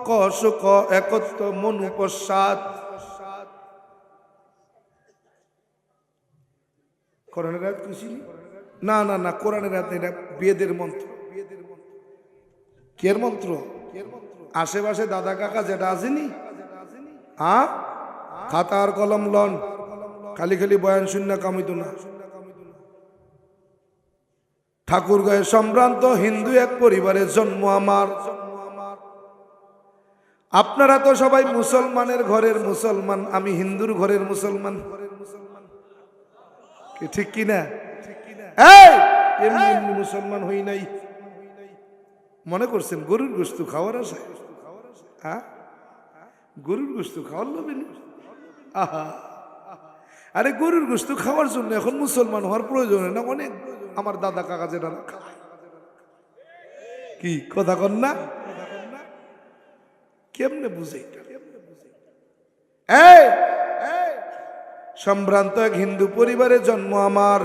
ক সুখ একত্র মনু পশ্চাৎ। কোরআনের আয়াত খুশি না? না না, কোরআনের আয়াত এটা বেদের মন্ত্র। কের মন্ত্র? আশেপাশে দাদা কাকা যেটা আসেনি, হ্যাঁ, খাতা আর কলম লন, খালি খালি বয়ান শূন্য কামিত না। ঠাকুরগাঁয়ে সম্ভ্রান্ত হিন্দু এক পরিবারের জন্ম আমার। আপনারা তো সবাই মুসলমানের ঘরের মুসলমান, আমি হিন্দুর ঘরের মুসলমান, ঠিক কিনা? এমনি এমনি মুসলমান হই নাই। মনে করছেন গরুর গোশত খাওয়ার আছে? হ্যাঁ, গরুর গোশত খাওয়ার লোভে? আহা, আরে গরুর গোশত খাওয়ার জন্য এখন মুসলমান হওয়ার প্রয়োজন না। অনেক আমার দাদা কাকা যেটা খায়, কি কথা কন না? কেমনে বুঝে? সম্ভ্রান্ত এক হিন্দু পরিবারে জন্ম আমার।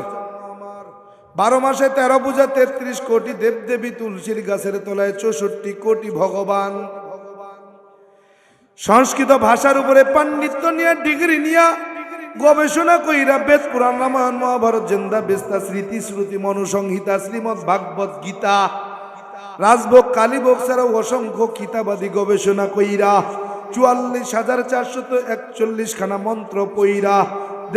12 মাসে 13 পূজা, 33 কোটি দেবদেবী, তুলসীর গাছের তলায় 64 কোটি ভগবান। সংস্কৃত ভাষার উপরে পাণ্ডিত্য নিয়ে, ডিগ্রি নিয়ে, গবেষণা কইরা বেদ পুরাণ রামায়ণ মহাভারত জেন্দা বেস্তা স্মৃতি শ্রুতি মনুসংহিতা শ্রীমৎ ভাগবত গীতা রাজভোগ কালীভোগ ছাড়াও অসংখ্য কিতাবাদি গবেষণা কইরা 44,441 খানা মন্ত্র পইরা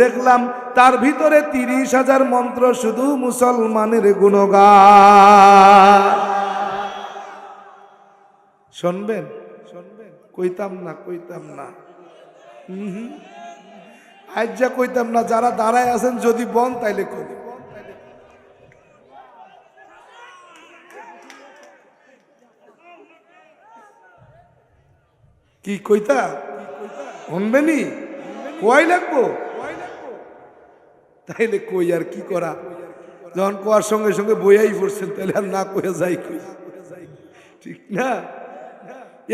দেখলাম তার ভিতরে 30,000 মন্ত্র শুধু মুসলমানের গুণগান। শুনবেন? কইতাম না আজ যা কইতাম না। যারা দাঁড়ায় আছেন যদি বন তাইলে কই। কি কইতা শুনবেনি? কয় লাগবো তাইলে কই আর কি করা? যখন কোয়ার সঙ্গে সঙ্গে বইয়াই পড়ছেন তাহলে আর না কয়ে যাই কই, ঠিক না?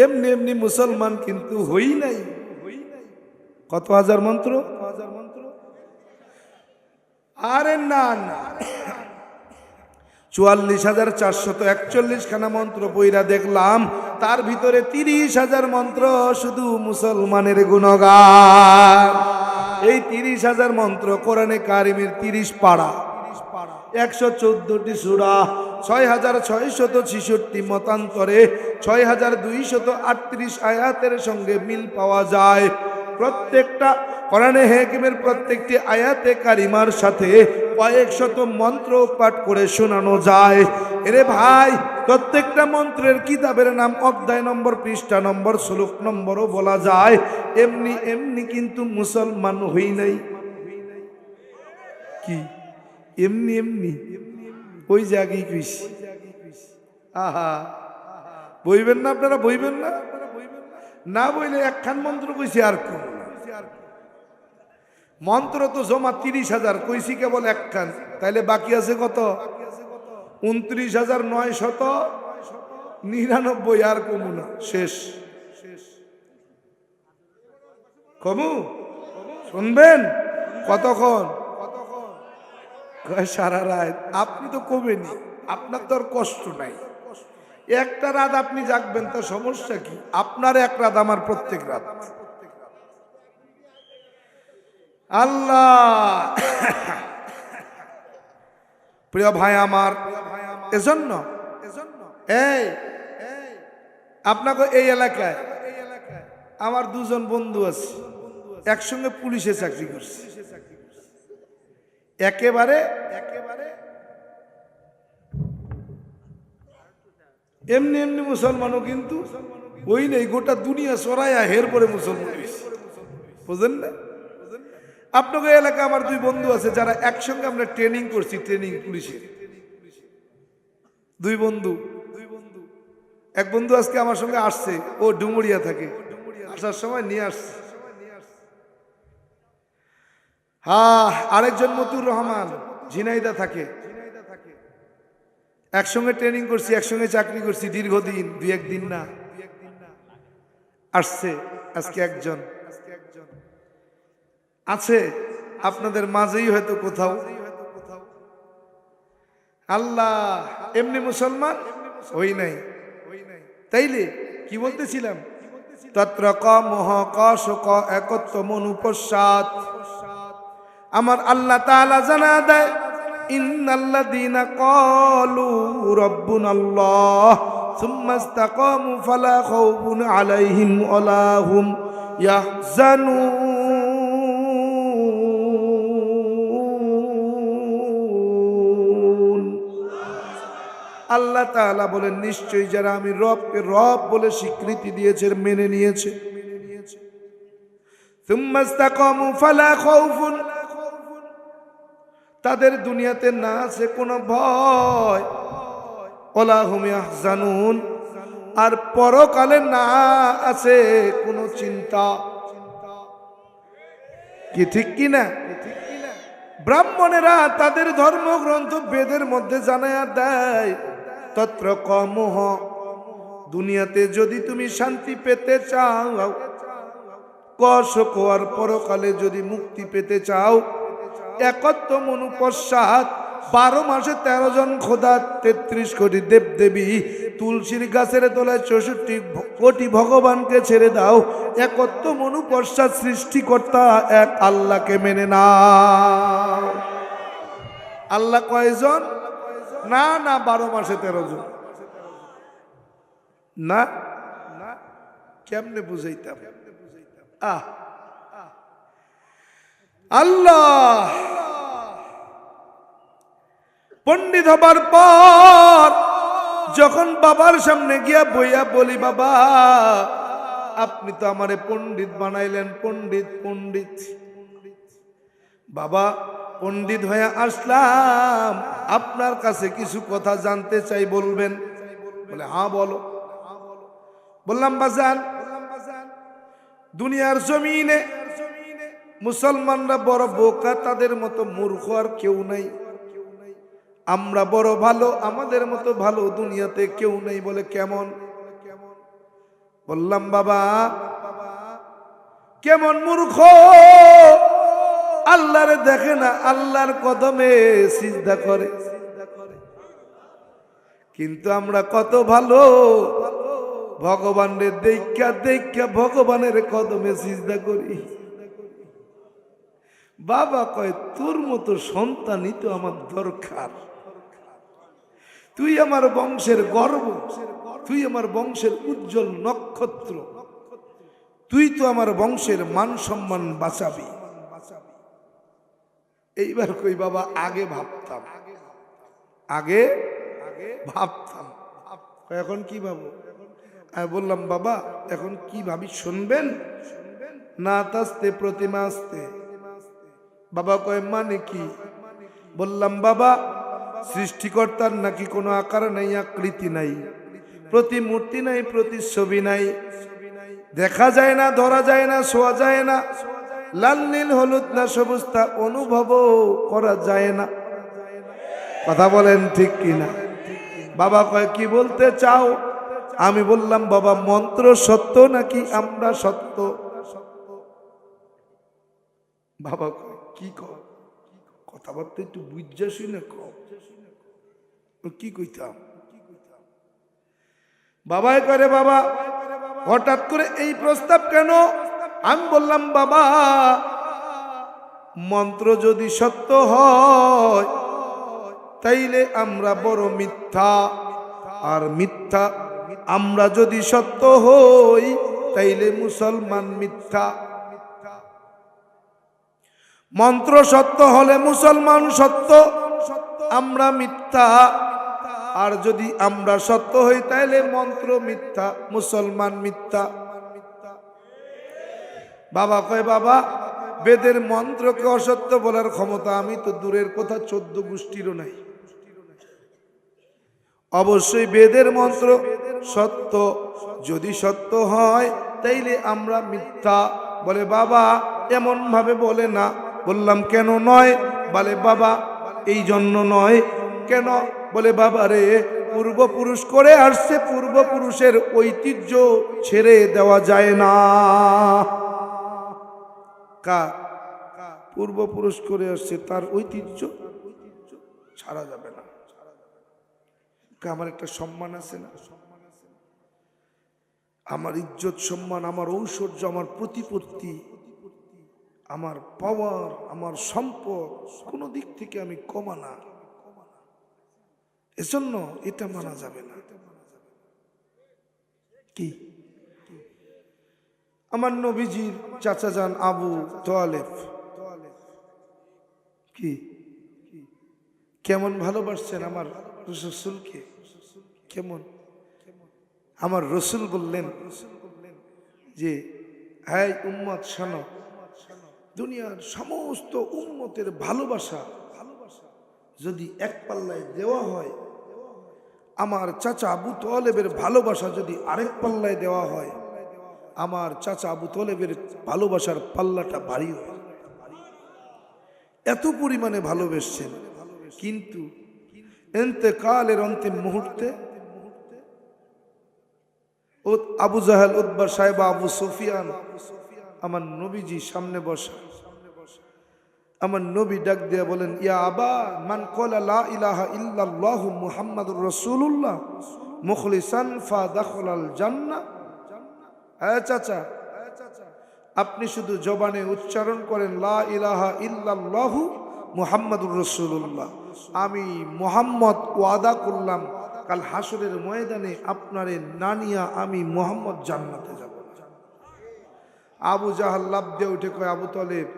এমনি এমনি মুসলমান কিন্তু হই নাই। কত হাজার মন্ত্র? আরে না না, 44,441 খানা মন্ত্র পইরা দেখলাম তার ভিতরে 30,000 মন্ত্র শুধু মুসলমানের গুণগান। এই 30,000 মন্ত্র কোরআনে কারিমের 30 পারা, 114টি সূরা, 6,666 মতান্তরে 6,238 আয়াতের সঙ্গে মিল পাওয়া যায়। প্রত্যেকটা কোরআনে হাকিমের প্রত্যেকটি আয়াতে কারিমার সাথে কয়েক শত মন্ত্র পাঠ করে শোনানো যায়। এরে ভাই, প্রত্যেকটা মন্ত্রের কিতাবের নাম, অধ্যায় নম্বর, পৃষ্ঠা নম্বর, শ্লোক নম্বরও বলা যায়। এমনি এমনি কিন্তু মুসলমান হই নাই। কি এমনি এমনি? ওই জায়গায় কইছি। আহা, বইবেন না আপনারা? বইবেন না? না বইলে একখান মন্ত্র কইছি আর কোন মন্ত্র তো জমা 30,000, কইছি কেবল একখান। তাইলে বাকি আছে কত? 29,999। আর কমু না, শেষ। কমু? শুনবেন? কতক্ষণ? সারা রাত। আপনি তো কমেনি, আপনার তো আর কষ্ট নাই। একটা রাত আপনি জাগবেন তো সমস্যা কি? আপনার এক রাত, আমার প্রত্যেক রাত। আল্লাহ প্রিয় ভাই আমার, এজন্য এই আপনাকে এই এলাকায় আমার 2জন বন্ধু আছে, একসঙ্গে পুলিশে চাকরি করছে। একেবারে এমনি এমনি মুসলমানও কিন্তু ওই নেই, গোটা দুনিয়া সরাইয়া হের পরে মুসলমান হয়েছে, বুঝলেন না? আপনাকে এলাকা আমার 2 বন্ধু আছে যারা একসঙ্গে আমরা ট্রেনিং করছি, ট্রেনিং পুলিশে। 2 বন্ধু। এক বন্ধু আজকে আমার সঙ্গে আসছে, ও ডুমুরিয়া থাকে, আসার সময় নিয়ে আসছে। হ্যাঁ, আরেকজন মতুর রহমান ঝিনাইদা থাকে। একসঙ্গে ট্রেনিং করছি, একসঙ্গে চাকরি করছি দীর্ঘদিন, 2-1 দিন না। আসছে আজকে একজন আছে আপনাদের মাঝেই হয়তো কোথাও। আল্লাহ, এমনি মুসলমান হই নাই। তাইলে কি বলতেছিলাম? তত্র ক মোহ ক শোক একত্ব মনুপশ্চাৎ। আমার আল্লাহ তাআলা জানা দেয়, ইন্নাল্লাযীনা ক্বালু রাব্বুনাল্লাহ সুম্মা ইসতাকামু ফালা খাউফুন আলাইহিম ওয়ালা হুম ইয়াহজানুন। আল্লাহ তাআলা বলেন, নিশ্চয়ই যারা আমি রবকে রব বলে স্বীকৃতি দিয়েছে, মেনে নিয়েছে, সুম্মা ইসতাকামু ফালা খাউফুন, তাদের দুনিয়াতে না আছে কোনো ভয়, ওয়ালা হুম ইয়াহজানুন, আর পরকালে না আছে কোনো চিন্তা। কি ঠিক কি না? ব্রাহ্মণেরা তাদের ধর্মগ্রন্থ বেদের মধ্যে জানায়া দেয়, তত্র কমহ, দুনিয়াতে যদি তুমি শান্তি পেতে চাও, কশক আর পরকালে যদি মুক্তি পেতে চাও, একত্ব মনুপশ্চাৎ, 12 মাসে 13 জন খোদা, 33 কোটি দেব দেবী, তুলসীর গাছের তলায় 64 কোটি ভগবানকে ছেড়ে দাও, একত্ব মনুপশ্চাৎ সৃষ্টিকর্তা এক আল্লাহকে মেনে নাও। আল্লাহ কয়জন? না না, 12 মাসে 13 জন না। কেমনে বুঝাইতাম? আল্লাহ পণ্ডিত হবার পর যখন বাবার সামনে গিয়া বইয়া বলি, বাবা আপনি তো আমারে পণ্ডিত বানাইলেন, পণ্ডিত পণ্ডিত। বাবা পণ্ডিত হয়ে আসলাম, আপনার কাছে কিছু কথা জানতে চাই, বলবেন? বলে হ্যাঁ বলো। বললাম, বাজান, দুনিয়ার জমিনে মুসলমানরা বড় বোকা, তাদের মতো মূর্খ আর কেউ নাই। আমরা বড় ভালো, আমাদের মতো ভালো দুনিয়াতে কেউ নেই। বলে কেমন? বললাম, বাবা কেমন মূর্খ? আল্লাহরে দেখে না, আল্লাহর কদমে সিজদা করে, কিন্তু আমরা কত ভালো, ভগবানের দেখা দেখা ভগবানের কদমে সিজদা করি। বাবা কয়, তোর মতো সন্তানই তো আমার দরকার। তুই আমার বংশের গর্ব, তুই আমার বংশের উজ্জ্বল নক্ষত্র, তুই তো আমার বংশের মান সম্মান বাঁচাবি। এইবার কই, বাবা আগে ভাবতাম, আগে ভাবতাম, এখন কি ভাবো? আমি বললাম, বাবা এখন কি ভাবি শুনবেন? না তাস্তে প্রতিমা আসতে। বাবা কয়, মানে কি? বললাম, বাবা সৃষ্টিকর্তার নাকি কোনো আকার নাই, আকৃতি নাই, প্রতিমূর্তি নাই, প্রতিচ্ছবি নাই, দেখা যায় না, ধরা যায় না, ছোঁয়া যায় না, লাল নীল হলুদ না সবুজ তা অনুভব করা যায় না। কথা বলেন ঠিক কিনা? বাবা কয়, কি বলতে চাও? আমি বললাম, বাবা মন্ত্র সত্য নাকি আমরা সত্য? বাবা কয়, কি কও? কথাবার্তা একটু বুঝা শুনে কও। কি কইতাম? বাবাই করে, বাবা হঠাৎ করে এই প্রস্তাব কেন? আমি বললাম, বাবা মন্ত্র যদি সত্য হয় তাইলে আমরা বড় মিথ্যা, আর মিথ্যা আমরা যদি সত্য হই তাইলে মুসলমান মিথ্যা। মন্ত্র সত্য হলে মুসলমান সত্য, আমরা মিথ্যা, আর যদি আমরা সত্য হই তাইলে মন্ত্র মিথ্যা, মুসলমান মিথ্যা। বাবা কয়, বাবা বেদের মন্ত্রকে অসত্য বলার ক্ষমতা আমি তো দূরের কথা 14 গোষ্ঠীরও নাই। অবশ্যই বেদের মন্ত্র সত্য, যদি সত্য হয় তাইলে আমরা মিথ্যা। বলে, বাবা এমন ভাবে বলে না। বললাম, কেন নয়? বলে, বাবা এই জন্য নয়। কেন? বলে, বাবা রে, পূর্বপুরুষ করে আসছে, পূর্বপুরুষের ঐতিহ্য ছেড়ে দেওয়া যায় না। কার? পূর্বপুরুষ করে আসছে, তার ঐতিহ্য ছাড়া যাবে না। আমার একটা সম্মান আছে না? আমার ইজ্জত সম্মান, আমার ঐশ্বর্য, আমার প্রতিপত্তি, আমার পাওয়ার, আমার সম্পদ, কোনো দিক থেকে আমি কমা না। এজন্য এটা মানা যাবে না। কি আমার নবীজির চাচা যান আবু তালেব কি কেমন ভালোবাসছেন আমার রসুলকে, কেমন। আমার রসুল বললেন যে হ্যাঁ উম্মত শোনো, দুনিয়ার সমস্ত উম্মতের ভালোবাসা যদি এক পাল্লায় দেওয়া হয়, আমার চাচা আবু তালেবের ভালোবাসা যদি আরেক পাল্লায় দেওয়া হয়, আমার চাচা আবু তালেবের ভালোবাসার পাল্লাটা ভারী হয়। এত পরিমাণে ভালোবেসছেন। কিন্তু ইন্তেকালের অন্তিম মুহূর্তে আবু জাহেল, উতবা, সাইবা, আবু সুফিয়ান আমার নবীজি সামনে বসা। আমার নবী ডাক দিয়া বলেন, ইয়া আবা মান ক্বালা লা ইলাহা ইল্লাল্লাহু মুহাম্মাদুর রাসূলুল্লাহ মুখলিসান ফাদাখালাল জান্নাহ। হ্যাঁ চাচা, আপনি শুধু জবানে উচ্চারণ করেন লা ইলাহা ইল্লাল্লাহু মুহাম্মাদুর রাসূলুল্লাহ, আমি মুহাম্মদ ওয়াদা করলাম কাল হাসরের ময়দানে আপনারে নানিয়া আমি মুহাম্মদ জান্নাতে যাব। আবু জাহাল লাফ দিয়ে উঠে কয়, আবু তালেব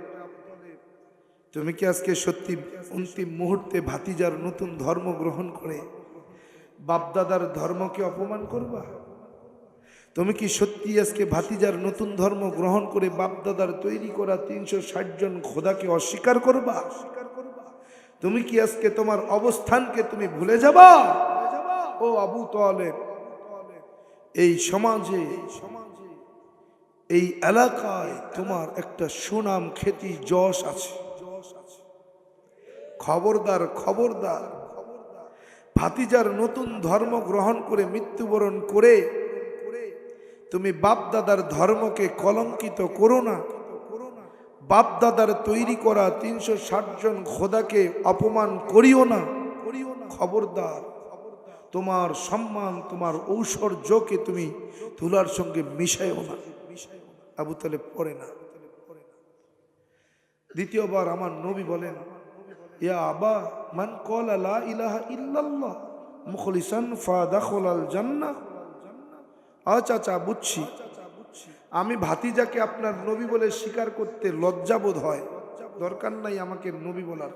তুমি কি আজকে সত্যি অন্তিম মুহূর্তে ভাতিজার নতুন ধর্ম গ্রহণ করে বাপদাদার ধর্মকে অপমান করবা? তুমি কি সত্যি আজকে ভাতিজার নতুন ধর্ম গ্রহণ করে বাপদাদার তৈরি করা 360 জন খোদাকে অস্বীকার করবা? তুমি কি আজকে তোমার অবস্থানকে তুমি ভুলে যাবা? ও আবু তালেব, এই সমাজে, এই এলাকায় তোমার একটা সুনাম খ্যাতি যশ আছে। খবরদার, খবরদার, ভাতিজার নতুন ধর্ম গ্রহণ করে মৃত্যুবরণ করে তুমি বাপদাদার ধর্মকে কলঙ্কিত করো না। বাপদাদার তৈরি করা 360 জন খোদাকে অপমান করিও না। খবরদার, তোমার সম্মান, তোমার ঐশ্বর্যকে তুমি তুলার সঙ্গে মিশাইও না। আবু তালেব পড়ে না। দ্বিতীয়বার আমার নবী বলেন, ইয়া আবা মান ক্বালা লা ইলাহা ইল্লাল্লাহ মুখলিসান ফাদাখালাল জান্নাহ। চাচা বুঝছি, আমি ভাতিজাকে আপনার নবী বলে স্বীকার করতে লজ্জাবোধ হয়, দরকার নাই আমাকে নবী বলার।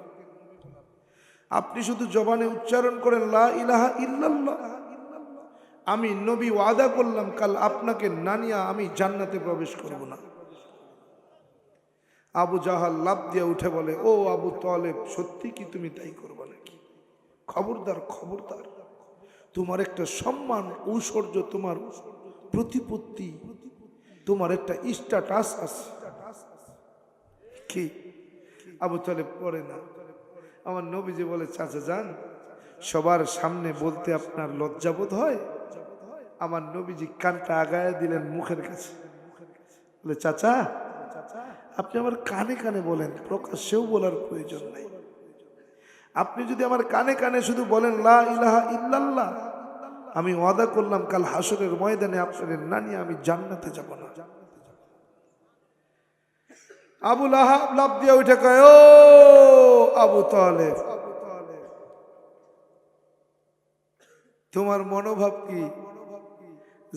আপনি শুধু জবানে উচ্চারণ করেন লা ইলাহা ইল্লাল্লাহ, আমি নবী ওয়াদা করলাম কাল আপনাকে নানিয়া আমি জান্নাতে প্রবেশ করব না। আবু জাহাল লাফ দিয়ে উঠে বলে, ও আবু তালেব সত্যি কি তুমি তাই করবে নাকি? খবরদার, খবরদার, তোমার একটা সম্মান, ঐশ্বর্য, তোমার প্রতিপত্তি, তোমার একটা স্ট্যাটাস আছে। কি? আবু তালেব পড়ে না। আমার নবীজি বলে, চাচা যান, সবার সামনে বলতে আপনার লজ্জাবোধ হয়? আমার নবীজি কানটা আগায় দিলেন মুখের কাছে, বলে, চাচা আপনি আমার কানে কানে বলেন, প্রকাশ্যেও বলার প্রয়োজন নাই। আপনি যদি আমার কানে কানে শুধু বলেন লা ইলাহা ইল্লাল্লাহ, আমি ওয়াদা করলাম কাল হাসরের ময়দানে আপনাদের নানিয়া আমি জান্নাতে যাব না। আবু লাহাব লাফ দিয়ে উঠে কয়, ও আবু তালেব, তোমার মনোভাব কি?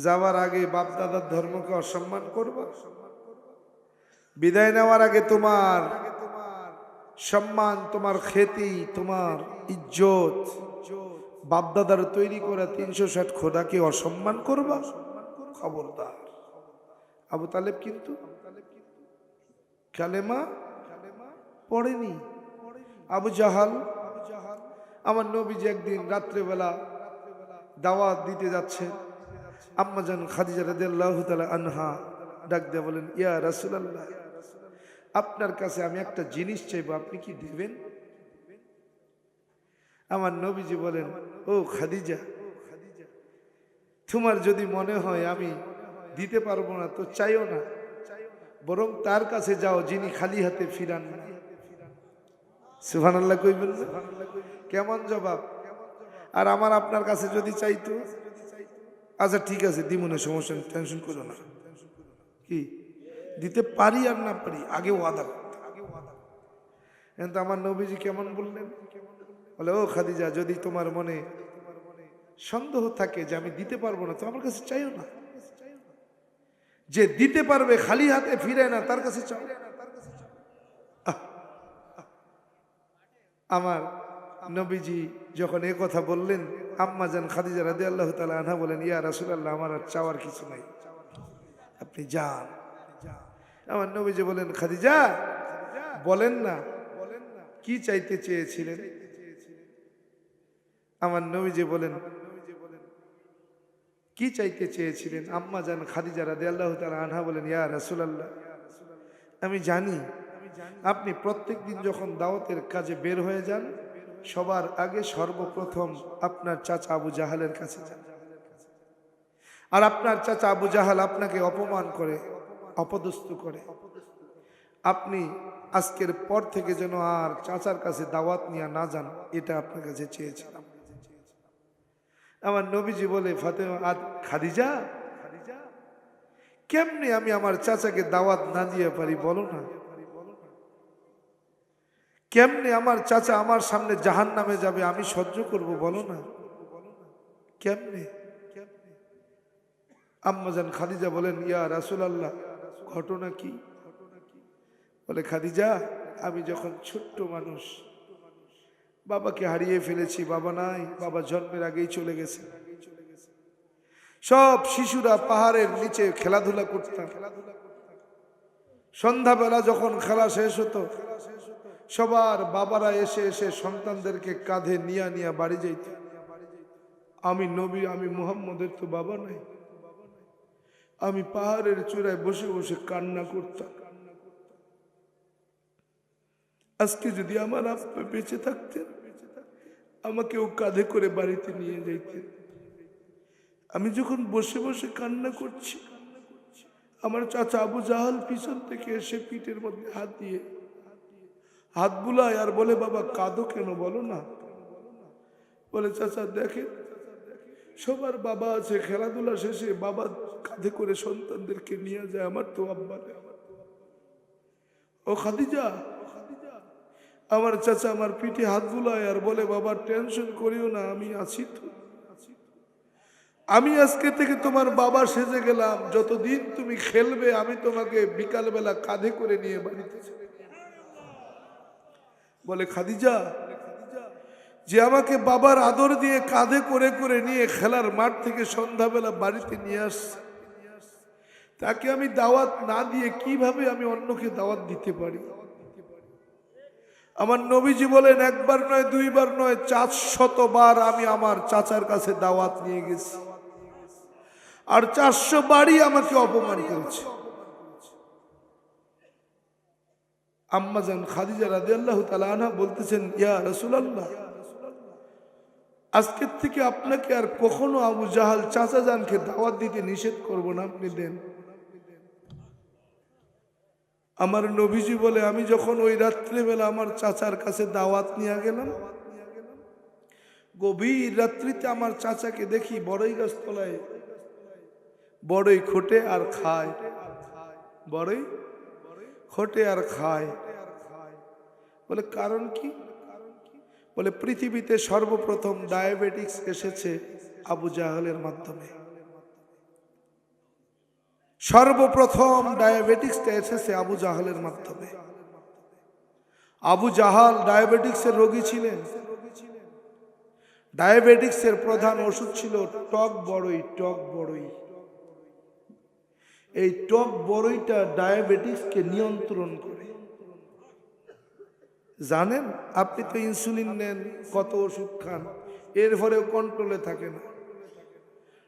যাওয়ার আগে বাপ দাদার ধর্মকে অসম্মান করবা? বিদায় নেওয়ার আগে তোমার সম্মান, তোমার খ্যাতি, তোমার ইজ্জত, বাপদাদার তৈরি করা 360 খোদাকে অসম্মান করবা? খবরদার। আবু তালেব কিন্তু কালেমা পড়েনি। আবু জাহাল, আমার নবীজি একদিন রাত্রেবেলা দাওয়াত দিতে যাচ্ছে, আম্মাজান খাদিজা রাদিয়াল্লাহু তাআলা আনহা ডাক দিয়ে বলেন, ইয়া রাসূলুল্লাহ, আপনার কাছে আমি একটা জিনিস চাইবো, আপনি কি দেবেন? আমার নবীজি বলেন, ও খাদিজা, তোমার যদি মনে হয় আমি দিতে পারবো না তো চাইও না, বরং তার কাছে যাও যিনি খালি হাতে ফিরান না। সুবহানাল্লাহ কইবেন না? কেমন জবাব! আর আমার আপনার কাছে যদি চাইতো, আচ্ছা ঠিক আছে, দিমনে, সমস্যা নেই, টেনশন করো না। কি দিতে পারি আর না পারি, আগে ওয়াদা করতে। কিন্তু আমার নবীজি কেমন বললেন, বলে ও খাদিজা, যদি তোমার মনে সন্দেহ থাকে যে আমি দিতে পারবো না, তো আমার কাছে চাইও না। যে দিতে পারবে, খালি হাতে ফিরে না, তার কাছে চাও। আমার নবীজি যখন এ কথা বললেন, আম্মা জান খাদিজা রাদিয়াল্লাহু তাআলা আনহা বলেন, ইয়া রাসূলুল্লাহ, আমার আর চাওয়ার কিছু নাই, আপনি যান। আমার নবীজি বলেন, খাদিজা বলেন না কি চাইতে চেয়েছিলেন। আমার নবীজি বলেন, কি চাইতে চেয়েছিলেন। আম্মা জান খাদিজা রাদিয়াল্লাহু তাআলা আনহা বলেন, ইয়া রাসূলুল্লাহ, আমি জানি আপনি প্রত্যেকদিন যখন দাওয়াতের কাজে বের হয়ে যান, সবার আগে সর্বপ্রথম আপনার চাচা আবু জাহালের কাছে যান, আর আপনার চাচা আবু জাহাল আপনাকে অপমান করে, অপদস্থ করে। আপনি আজকের পর থেকে যেন আর চাচার কাছে দাওয়াত নিয়ে না যান, এটা আপনার কাছে চেয়েছিলাম। আমার নবীজি বলে, ফাতেমা খাদিজা, কেমনে আমি আমার চাচাকে দাওয়াত না দিয়ে পারি বলো না? কেমনে আমার চাচা আমার সামনে জাহান্নামে যাবে আমি সহ্য করব বলো না? কেমনে? আম্মাজান খাদিজা বলেন, ইয়া রাসূলুল্লাহ, ঘটনা কি? বলে, খাদিজা, আমি যখন ছোট্ট মানুষ, বাবাকে হারিয়ে ফেলেছি, বাবা নাই, বাবা জন্মের আগেই চলে গেছে। সব শিশুরা পাহাড়ের নিচে খেলাধুলা করতাম। সন্ধ্যাবেলা যখন খেলা শেষ হতো, সবার বাবারা এসে এসে সন্তানদেরকে কাঁধে নিয়ে নিয়ে বাড়ি যাইত। আমি নবী, আমি মুহাম্মদের তো বাবা নাই। আমি পাহাড়ের চূড়ায় বসে বসে কান্না করতাম, আজকে যদি আমার আব্বা বেঁচে থাকতেন, আমাকেও কাঁধে করে বাড়িতে নিয়ে যাইতেন। আমি যখন বসে বসে কান্না করছি, আমার চাচা আবু জাহাল পিছন থেকে এসে পিঠের মধ্যে হাত দিয়ে হাত বুলায় আর বলে, বাবা কাঁদো কেন বলো না? বলে, চাচা দেখেন, সবার বাবা আছে, খেলাধুলা শেষে বাবা কাঁধে করে সন্তানদেরকে নিয়ে যায়, আমার তো আব্বা নেই। ও খাদিজা, আমার চাচা আমার পিঠে হাত বুলায় আর বলে, বাবা টেনশন করিও না, আমি আছি তো। আমি আজকে থেকে তোমার বাবা সেজে গেলাম, যতদিন তুমি খেলবে আমি তোমাকে বিকালবেলা কাঁধে করে নিয়ে বাড়িতে। বলে, খাদিজা, যে আমাকে বাবার আদর দিয়ে কাঁধে করে করে নিয়ে খেলার মাঠ থেকে সন্ধ্যাবেলা বাড়িতে নিয়ে আসছে, তাকে আমি দাওয়াত না দিয়ে কিভাবে আমি অন্যকে দাওয়াত দিতে পারি? আমার নবীজি বলেন, একবার নয়, দুইবার নয়, 400 বার আমি আমার চাচার কাছে দাওয়াত নিয়ে গেছি, আর 400 বারই আমাকে অপমান করেছে। আম্মাজান খাদিজা রাদিয়াল্লাহু তাআলা আনহা বলতেছেন, ইয়া রাসূলুল্লাহ, আজকের থেকে আপনাকে আর কখনো আবু জাহাল চাচা জানকে দাওয়াত দিতে নিষেধ করব না, আপনি দেন। আমার নবীজি বলে, আমি যখন ওই রাত্রিবেলা আমার চাচার কাছে দাওয়াত নিয়ে গেলাম, গভীর রাত্রিতে আমার চাচাকে দেখি বড়ই গাছ তলায় বড়ই খোটে আর খায়, বড়ই খোটে আর খায়। বলে, কারণ কি? বলে, পৃথিবীতে সর্বপ্রথম ডায়াবেটিক্স এসেছে আবু জাহালের মাধ্যমে। সর্বপ্রথম ডায়াবেটিক্সটা এসেছে আবু জাহালের মাধ্যমে। আবু জাহাল ডায়াবেটিক্সের রোগী ছিলেন। ডায়াবেটিক্সের প্রধান ওষুধ ছিল টক বড়ই, টক বড়ই। এই টক বড়ইটা ডায়াবেটিক্সকে নিয়ন্ত্রণ করে। জানেন, আপনি তো ইনসুলিন নেন, কত ওষুধ খান, এরপরেও কন্ট্রোলে থাকে না।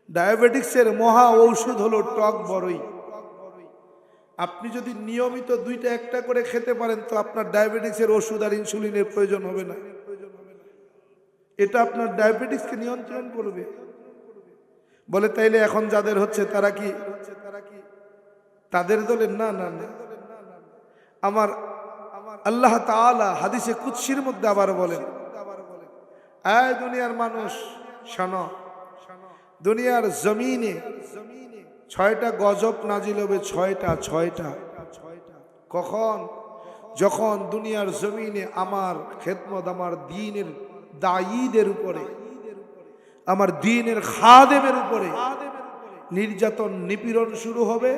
ডায়াবেটিক্সের মহা ঔষধ হলো টক বড়ই। আপনি যদি নিয়মিত দুইটা একটা করে খেতে পারেন, তো আপনার ডায়াবেটিক্সের ওষুধ আর ইনসুলিনের প্রয়োজন হবে না। এটা আপনার ডায়াবেটিক্সকে নিয়ন্ত্রণ করবে। বলে, তাইলে এখন যাদের হচ্ছে তারা কি তাদের দলের? না না না, আমার আল্লাহ তাআলা হাদিসে কুদসির মধ্যে আবার বলেন, এই দুনিয়ার মানুষ শোনো, দুনিয়ার জমিনে 6টা গজব নাজিল হবে। 6টা। কখন? যখন দুনিয়ার জমিনে আমার খেদমত, আমার দ্বীনের দায়ীদের উপরে, আমার দ্বীনের খাদেমের উপরে নির্যাতন নিপীড়ন শুরু হবে।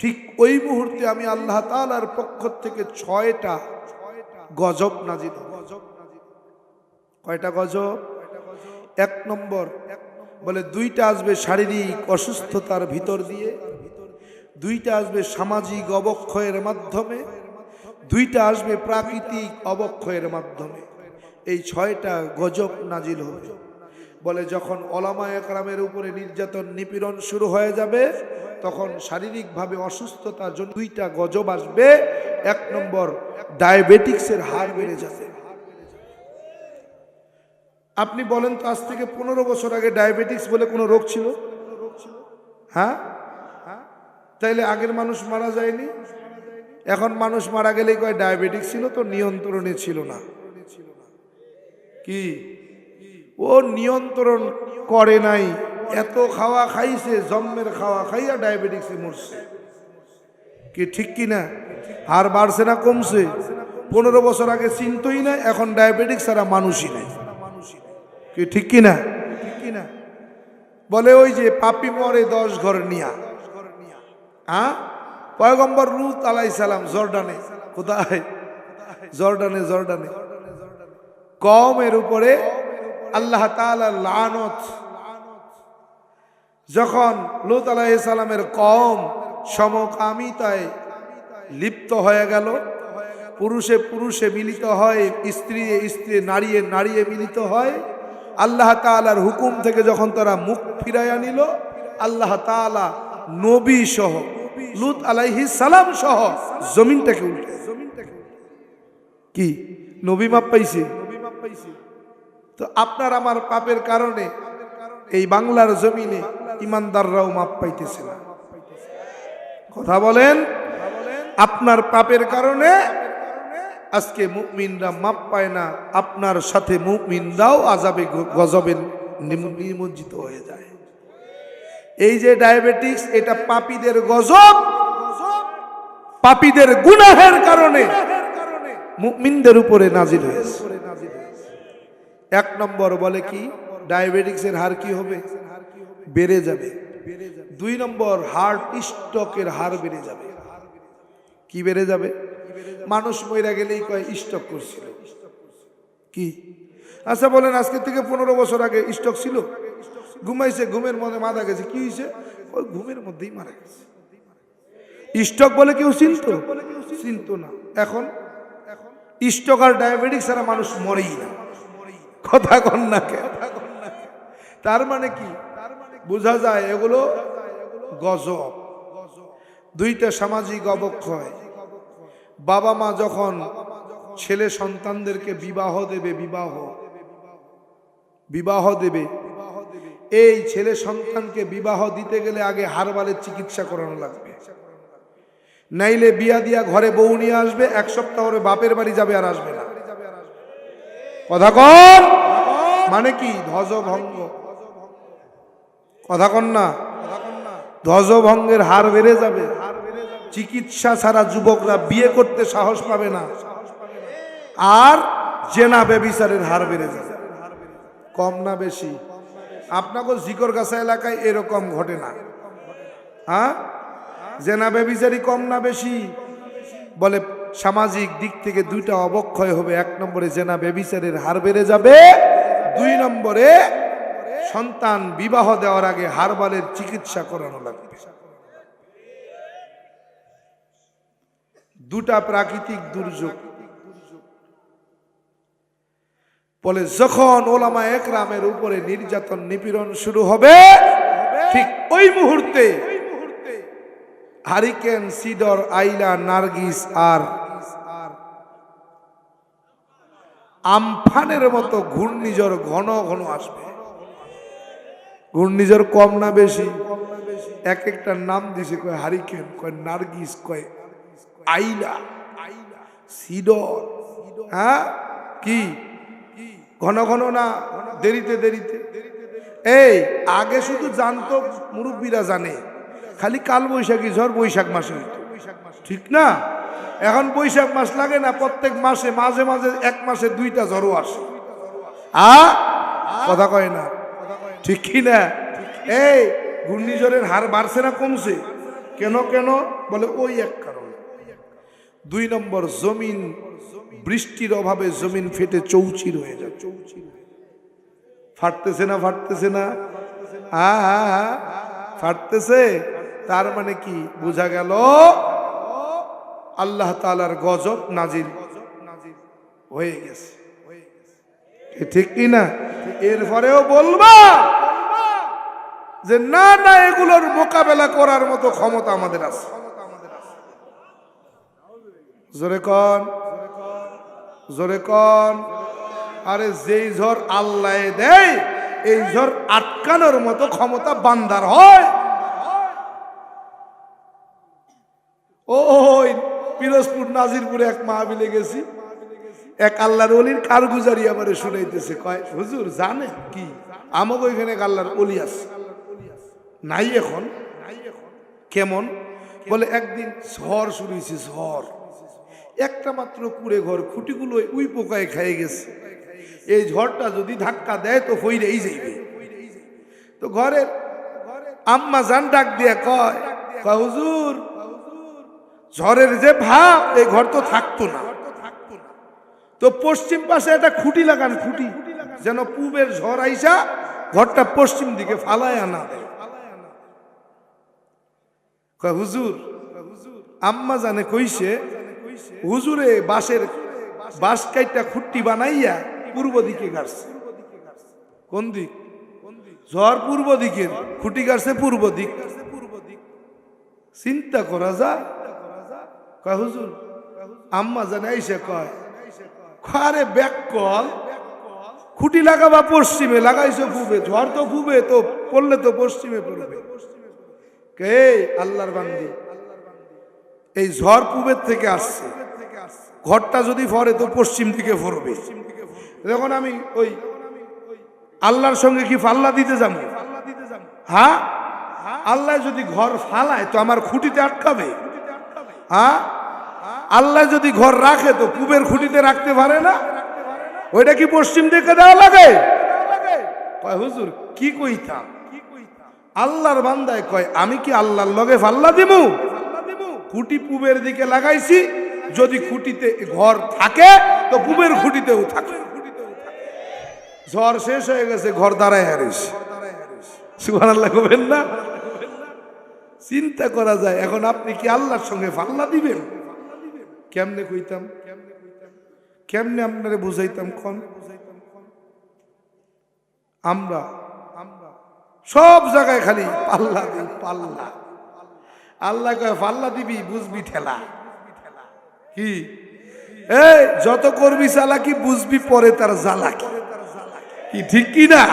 ঠিক ওই মুহূর্তে আমি আল্লাহ তাআলার পক্ষ থেকে 6টা গজব নাজিল হবে। কয়টা গজব? 1 নম্বর বলে 2টা আসবে শারীরিক অসুস্থতার ভিতর দিয়ে, 2টা আসবে সামাজিক অবক্ষয়ের মাধ্যমে, 2টা আসবে প্রাকৃতিক অবক্ষয়ের মাধ্যমে। এই 6টা গজব নাজিল হবে। বলে যখন ওলামায়ে একরামের উপরে নির্যাতন নিপীড়ন শুরু হয়ে যাবে, তখন শারীরিকভাবে অসুস্থতার জন্য 2টা গজব আসবে। 1 নম্বর, ডায়াবেটিক্সের হার বেড়ে যাবে। আপনি বলেন তো, আজ থেকে 15 বছর আগে ডায়াবেটিক্স বলে কোনো রোগ ছিল? হ্যাঁ? তাইলে আগের মানুষ মারা যায়নি? এখন মানুষ মারা গেলেই কয় ডায়াবেটিক্স ছিল তো, নিয়ন্ত্রণে ছিল না। কি ও নিয়ন্ত্রণ করে নাই, এত খাওয়া খাইছে, জন্মের খাওয়া খাইয়া ডায়াবেটিক্সে মরছে। কি ঠিক কি না? হার বাড়ছে না কমছে? 15 বছর আগে চিনতই না, এখন ডায়াবেটিক্স ছাড়া মানুষই নাই। কি ঠিক কি না? বলে ওই যে পাপি মরে 10 ঘর নিয়া। হ্যাঁ, পয়গম্বর লূত আলাইহিস সালাম জর্ডানে, কোথায়? জর্ডানে কওমের উপরে আল্লাহ তাআলার লানত। যখন লূত আলাইহিস সালামের কওম সমকামিতায় লিপ্ত হয়ে গেল, পুরুষে পুরুষে মিলিত হয়, স্ত্রী স্ত্রী নারীয়ে নারীয়ে মিলিত হয়, আল্লাহ তাআলার হুকুম থেকে যখন তারা মুখ ফিরাইয়া নিল, আল্লাহ তাআলা নবী সহ, লূত আলাইহিস সালাম সহ জমিনটাকে উল্টে। কি নবী মাপ পাইছে? তো আপনার আমার পাপের কারণে এই বাংলার জমিনে ইমানদাররাও মাপ পাইতেছে না। কথা বলেন, আপনার পাপের কারণে আজকে মুমিনরা মাপ পায় না, আপনার সাথে মুমিনরাও আযাবে গজবে নিমজ্জিত হয়ে যায়। এই যে ডায়াবেটিক্স, এটা পাপীদের গজব, পাপীদের গুনাহের কারণে মুমিনদের উপরে নাজিল হয়েছে। 1 নম্বর বলে কি, ডায়াবেটিক্সের হার কি হবে? বেড়ে যাবে। 2 নম্বর, হার্ট স্ট্রোকের হার বেড়ে যাবে। কি বেড়ে যাবে? মানুষ মইরা গেলেই কয় স্ট্রোক করছিল। কি আচ্ছা বলেন, আজকে থেকে 15 বছর আগে স্ট্রোক ছিল? ঘুমাইছে, ঘুমের মধ্যে মারা গেছে। কি হয়েছে? ওই ঘুমের মধ্যেই মারা গেছে। স্ট্রোক বলে কেউ চিনতো না। এখন স্ট্রোক আর ডায়াবেটিক্স ছাড়া মানুষ মরেই না। কথা কন না কে? তার মানে কি বোঝা যায়? এগুলো গজব। 2টা সামাজিক অবক্ষয়। বাবা মা যখন ছেলে সন্তানদেরকে বিবাহ দেবে, এই ছেলে সন্তানকে বিবাহ দিতে গেলে আগে হারবালের চিকিৎসা করানো লাগবে, নাইলে বিয়া দিয়া ঘরে বউ নিয়ে আসবে, 1 সপ্তাহ পরে বাপের বাড়ি যাবে, আর আসবে না। কথা কন, মানে কি? ধ্বজভঙ্গ। কথা কন না? ধ্বজভঙ্গের হার বেড়ে যাবে। চিকিৎসা ছাড়া যুবকরা বিয়ে করতে সাহস পাবে না। আর জেনা ব্যভিচারের হার বেড়ে যাবে। কম না বেশি? আপনাকে জিকরগাছা এলাকায় এরকম ঘটে না? হ্যাঁ, জেনা ব্যভিচারী কম না বেশি? বলে সামাজিক দিক থেকে 2টা অবক্ষয় হবে। 1 নম্বরে জেনা ব্যভিচারের হার বেড়ে যাবে, 2 নম্বরে সন্তান বিবাহ দেওয়ার আগে হারবালের চিকিৎসা করানো লাগবে। 2টা প্রাকৃতিক দুর্যোগ। বলে যখন ওলামায়ে একরামের উপরে নির্যাতন নিপীড়ন শুরু হবে, ঠিক ওই মুহূর্তে হারিকেন, সিডর, আইলা, নার্গিস আর আমফানের মতো ঘূর্ণিঝড় ঘন ঘন আসবে। ঘূর্ণিঝড় কম না বেশি? এক একটা নাম দিছে, কয় হারিকেন, কয় নার্গিস, কয় আইলা, সিডর। হ্যাঁ, কি ঘন ঘন না দেরিতে দেরিতে? এই আগে শুধু জানতো মুরব্বীরা জানে খালি কাল বৈশাখী ঝড় বৈশাখ মাসে হইতো, ঠিক না? এখন বৈশাখ মাস লাগে না, প্রত্যেক মাসে মাঝে মাঝে এক মাসে 2টা ঝড়ও আসে। কথা কয় না, ঠিক কি না? এই ঘূর্ণিঝড়ের হার বাড়ছে না কমছে? কেন কেন বলে ওই এক কারণ। 2 নম্বর, জমিন বৃষ্টির অভাবে জমিন ফেটে চৌচির হয়ে যায়। ফাটতেছে না? ফাটতেছে না? ফাটতেছে। তার মানে কি বোঝা গেল? আল্লাহ তাআলার গজব নাজিল হয়ে গেছে, ঠিক কি না? এরপরেও বলবা যে না না, এগুলোর মোকাবেলা করার মতো ক্ষমতা আমাদের আছে। জোরে কন, জোরে কন। আরে যেই ঝড় আল্লাহ দেয়, এই ঝড় আটকানোর মতো ক্ষমতা বান্দার হয়। ওই পিরোজপুর নাজিরপুরে এক মাহফিলে গেছি, এক আল্লাহর ওলির কারগুজারি আমারে শুনাইতেছে। কয় হুজুর জানেন কি আমাকে ওইখানে আল্লাহর ওলি আছে নাই এখন? কেমন? বলে একদিন ঝড় শুরু হয়েছে, ঝড় একটা মাত্র কুড়ে ঘর, খুঁটিগুলো উই পোকায় খাইয়ে গেছে। এই ঝড়টা যদি ধাক্কা দেয় তো ফইরেই যাইবে। তো ঘরের আম্মা জান ডাক দিয়ে কয় হুজুর ঝড়ের যে ভাব, এই ঘর তো থাকতো না। তো পশ্চিম পাশে একটা খুঁটি লাগান, খুঁটি যেন পূবের ঝড় আইসা ঘরটা পশ্চিম দিকে ফালায় আনা দেয়। কয় হুজুর, আম্মা জানে কইছে হুজুরে বাঁশ কাইটা খুঁটি বানাইয়া পূর্ব দিকে গাড়ছে। কোন দিক? ঝড় পূর্ব দিকের, খুঁটি গাড়ছে পূর্ব দিক। চিন্তা করা যায়? কয় হুজুর আম্মা জানে আইসা কয় আরে ব্যাককল, খুঁটি লাগাবা পশ্চিমে, লাগাইছো পূবে, ঝড় তো পূবে, তো পড়লে তো পশ্চিমে পড়বে। কে? আল্লাহর বান্দি। এই ঝড় পূবের থেকে আসছে, ঘরটা যদি পড়ে তো পশ্চিম দিকে পড়বে। যখন আমি ওই আল্লাহর সঙ্গে কি ফাল্লা দিতে যাবো? হ্যাঁ, আল্লাহ যদি ঘর ফালায় তো আমার খুঁটিতে আটকাবে? হ্যাঁ, আল্লাহ যদি ঘর রাখে তো পূবের খুঁটিতে রাখতে পারে না? ওইটা কি পশ্চিম দিকে দেওয়া লাগে? কয় হুজুর কি কইতাম? আল্লাহর বান্দায় কয় আমি কি আল্লাহর লগে ফাল্লা দিমু? খুঁটি পূবের দিকে লাগাইছি, যদি খুঁটিতে ঘর থাকে তো পূবের খুঁটিতেও থাকে। ঝড় শেষ হয়ে গেছে, ঘর দাঁড়ায় হারিস। সুবহানাল্লাহ কবেন না? চিন্তা করা যায়। এখন আপনি কি আল্লাহর সঙ্গে ফাল্লা দিবেন? কেমনে কইতাম, কেমনে আপনারে বুঝাইতাম? কোন আমরা সব জায়গায় খালি পাল্লা দিই, পাল্লা। আল্লাহ কয় ফাল্লা দিবি, বুঝবি ঠেলা। কি এই যত করবি চালাকি, বুঝবি পরে তার জ্বালাকি। কি ঠিক কি না?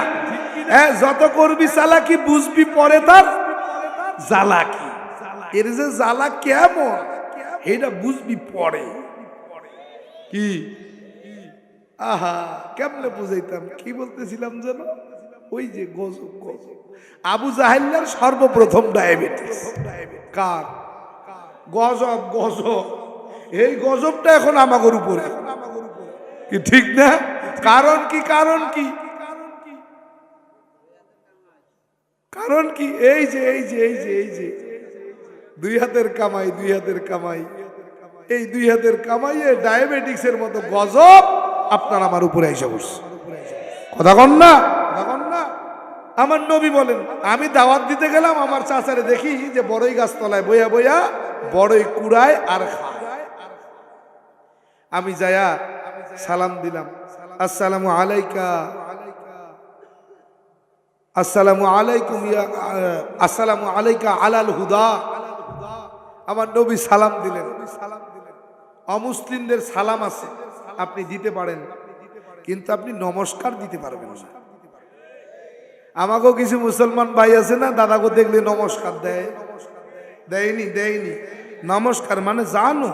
যত করবি চালাকি, বুঝবি পরে তার জ্বালাকি। এর যে জ্বালা কেমন এটা বুঝবি পরে। কি আহা, কেমনে বুঝাইতাম? কি বলতেছিলাম যেন? ওই যে গজব, গজব। আবু জাহেলের সর্বপ্রথম ডায়াবেটিস। কার? গজব, গজব। এই গজবটা এখন আমাদের উপরে, কি ঠিক না? কারণ কি? কারণ কি? কারণ কি? এই যে এই যে এই যে এই যে 2 হাতের কামাই, 2 হাতের কামাই, এই 2 হাতের কামাইয়ে ডায়াবেটিক্সের মতো গজব আপনার আমার উপরে এসে বসছে। কথা কন না? আমার নবী বলেন, আমি দাওয়াত দিতে গেলাম, আমার চাচারে দেখি যে বড়ই গাছ তলায় বইয়া বইয়া বড়ই কুড়ায় আর খায়। আমি যায়া সালাম দিলাম, আসসালামু আলাইকা, আসসালামু আলাইকুম, আসসালামু আলাইকা আলাল হুদা। আমার নবী সালাম দিলেন। অমুসলিমদের সালাম আছে, আপনি দিতে পারেন, কিন্তু আপনি নমস্কার দিতে পারবেন না। আমাকেও কিছু মুসলমান ভাই আছে না, দাদাকে দেখলে নমস্কার দেয়, দেয়নি? দেয়নি। নমস্কার মানে জানো,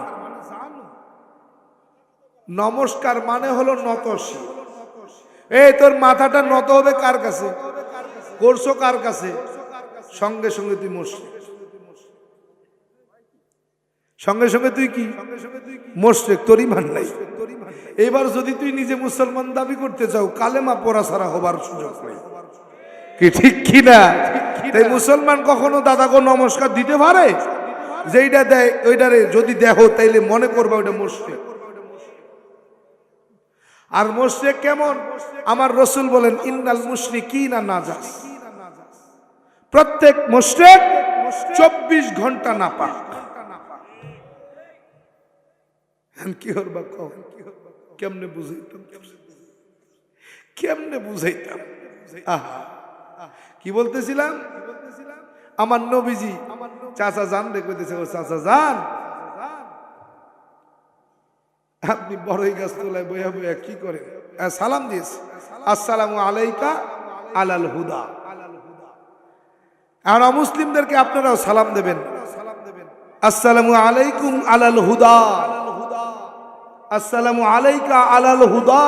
নমস্কার মানে হলো নতশীল। এই তোর মাথাটা নত হবে কার কাছে? করছো কার কাছে, সঙ্গে সঙ্গে তুই মুশরিক, সঙ্গে সঙ্গে তুই কি মুশরিক, তোর ঈমান নাই। এবার যদি তুই নিজে মুসলমান দাবি করতে চাও, কালেমা পড়া ছাড়া হবার সুযোগ নেই, কি ঠিক কি না? তাই মুসলমান কখনো দাদাকে নমস্কার দিতে পারে? যেইটা দেয় ওইটারে যদি দেহ তাইলে মনে করবা ওইটা মুশরিক। আর মুশরিক কেমন? আমার রাসূল বলেন ইন্নাল মুশরিকিনা নাজাস, প্রত্যেক মুশরিক 24 ঘন্টা নাপাক। কি করবা কও? কেমনে বুঝাইতাম, কেমনে বুঝাইতাম? আহা, কি বলতেছিলাম? আমার নবীজি চাচা জান রে কইতেছে, ও চাচা জান, আপনি বড়ই গাছ তোলায় বইয়া বইয়া কি করেন? সালাম দিয়েছে, আসসালামু আলাইকা আলাল হুদা। আর মুসলিমদেরকে আপনারাও সালাম দেবেন, আসসালামু আলাইকুম আলাল হুদা, আসসালামু আলাইকা আলাল হুদা,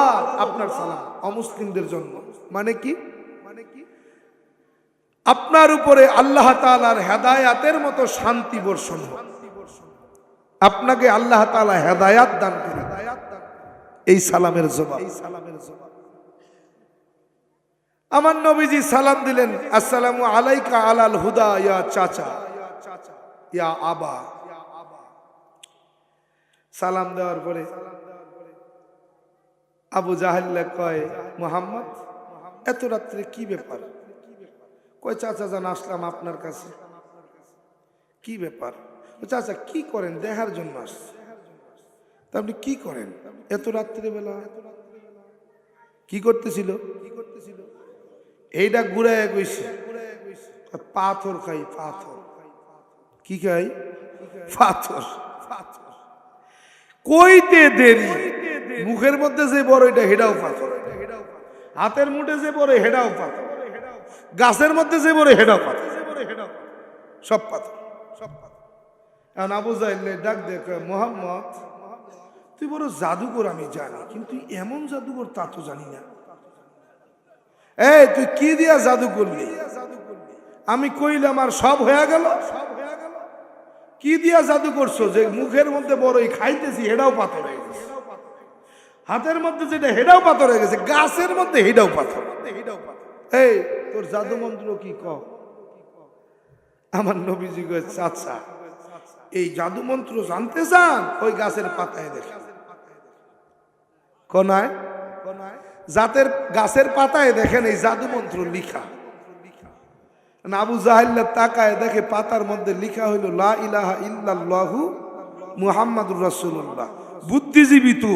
আপনার সালাম অমুসলিমদের জন্য। মানে কি? আপনার উপরে আল্লাহ তাআলার হেদায়াতের মতো শান্তি বর্ষণ হোক, আপনাকে আল্লাহ তাআলা হেদায়াত দান করে, এই সালামের জবাব। আমার নবীজি সালাম দিলেন, আসসালামু আলাইকা আলাল হুদা ইয়া চাচা ইয়া আবা। সালাম দেওয়ার পরে আবু জাহেল কয়, মুহাম্মদ এত রাত্রে কি ব্যাপার? কয় চাচা জান আসলাম আপনার কাছে। কি ব্যাপার? চাচা কি করেন? দেখার জন্য আসছে। তা আপনি কি করেন এত রাত্রে বেলা? কি করতেছিল? এইটা ঘুরায় কইছে, পাথর খাই, পাথর। কি খাই? পাথর। কইতে দেরি, মুখের মধ্যে যে বড় এটা হেডাও পাথর, হাতের মুঠে যে বড় হেডাও পাথর, গাছের মধ্যে যে বড় হেডাও পাথর, সব পাথর, সব পাথর। এখন আবু জাহেল ডাক দেখ, মুহাম্মদ তুই বড় জাদুকর আমি জানি, কিন্তু এমন জাদুকর তা তো জানি না। এই তুই কি দিয়া জাদু করলি? আমি কইলাম আর সব হয়ে গেল? কি দিয়া জাদু করছো যে মুখের মধ্যে বড়ই খাইতেছি হেডাও পাথর হয়ে গেছে, হাতের মধ্যে যেটা হেডাও পাথর হয়ে গেছে, গাছের মধ্যে হেডাও পাথর। এই তোর জাদু মন্ত্র কি ক? আমার নবীজি কয়, চাচা এই জাদু মন্ত্র জানতে চান? ওই গাছের পাতায় দেখেন। কোনায়? জাতের গাছের পাতায় দেখেন এই জাদু মন্ত্র লিখা। আবু জাহেল তাকায় দেখে পাতার মধ্যে লিখা হইল লা ইলাহা ইল্লাল্লাহু মুহাম্মাদুর রাসূলুল্লাহ। বুদ্ধিজীবী তো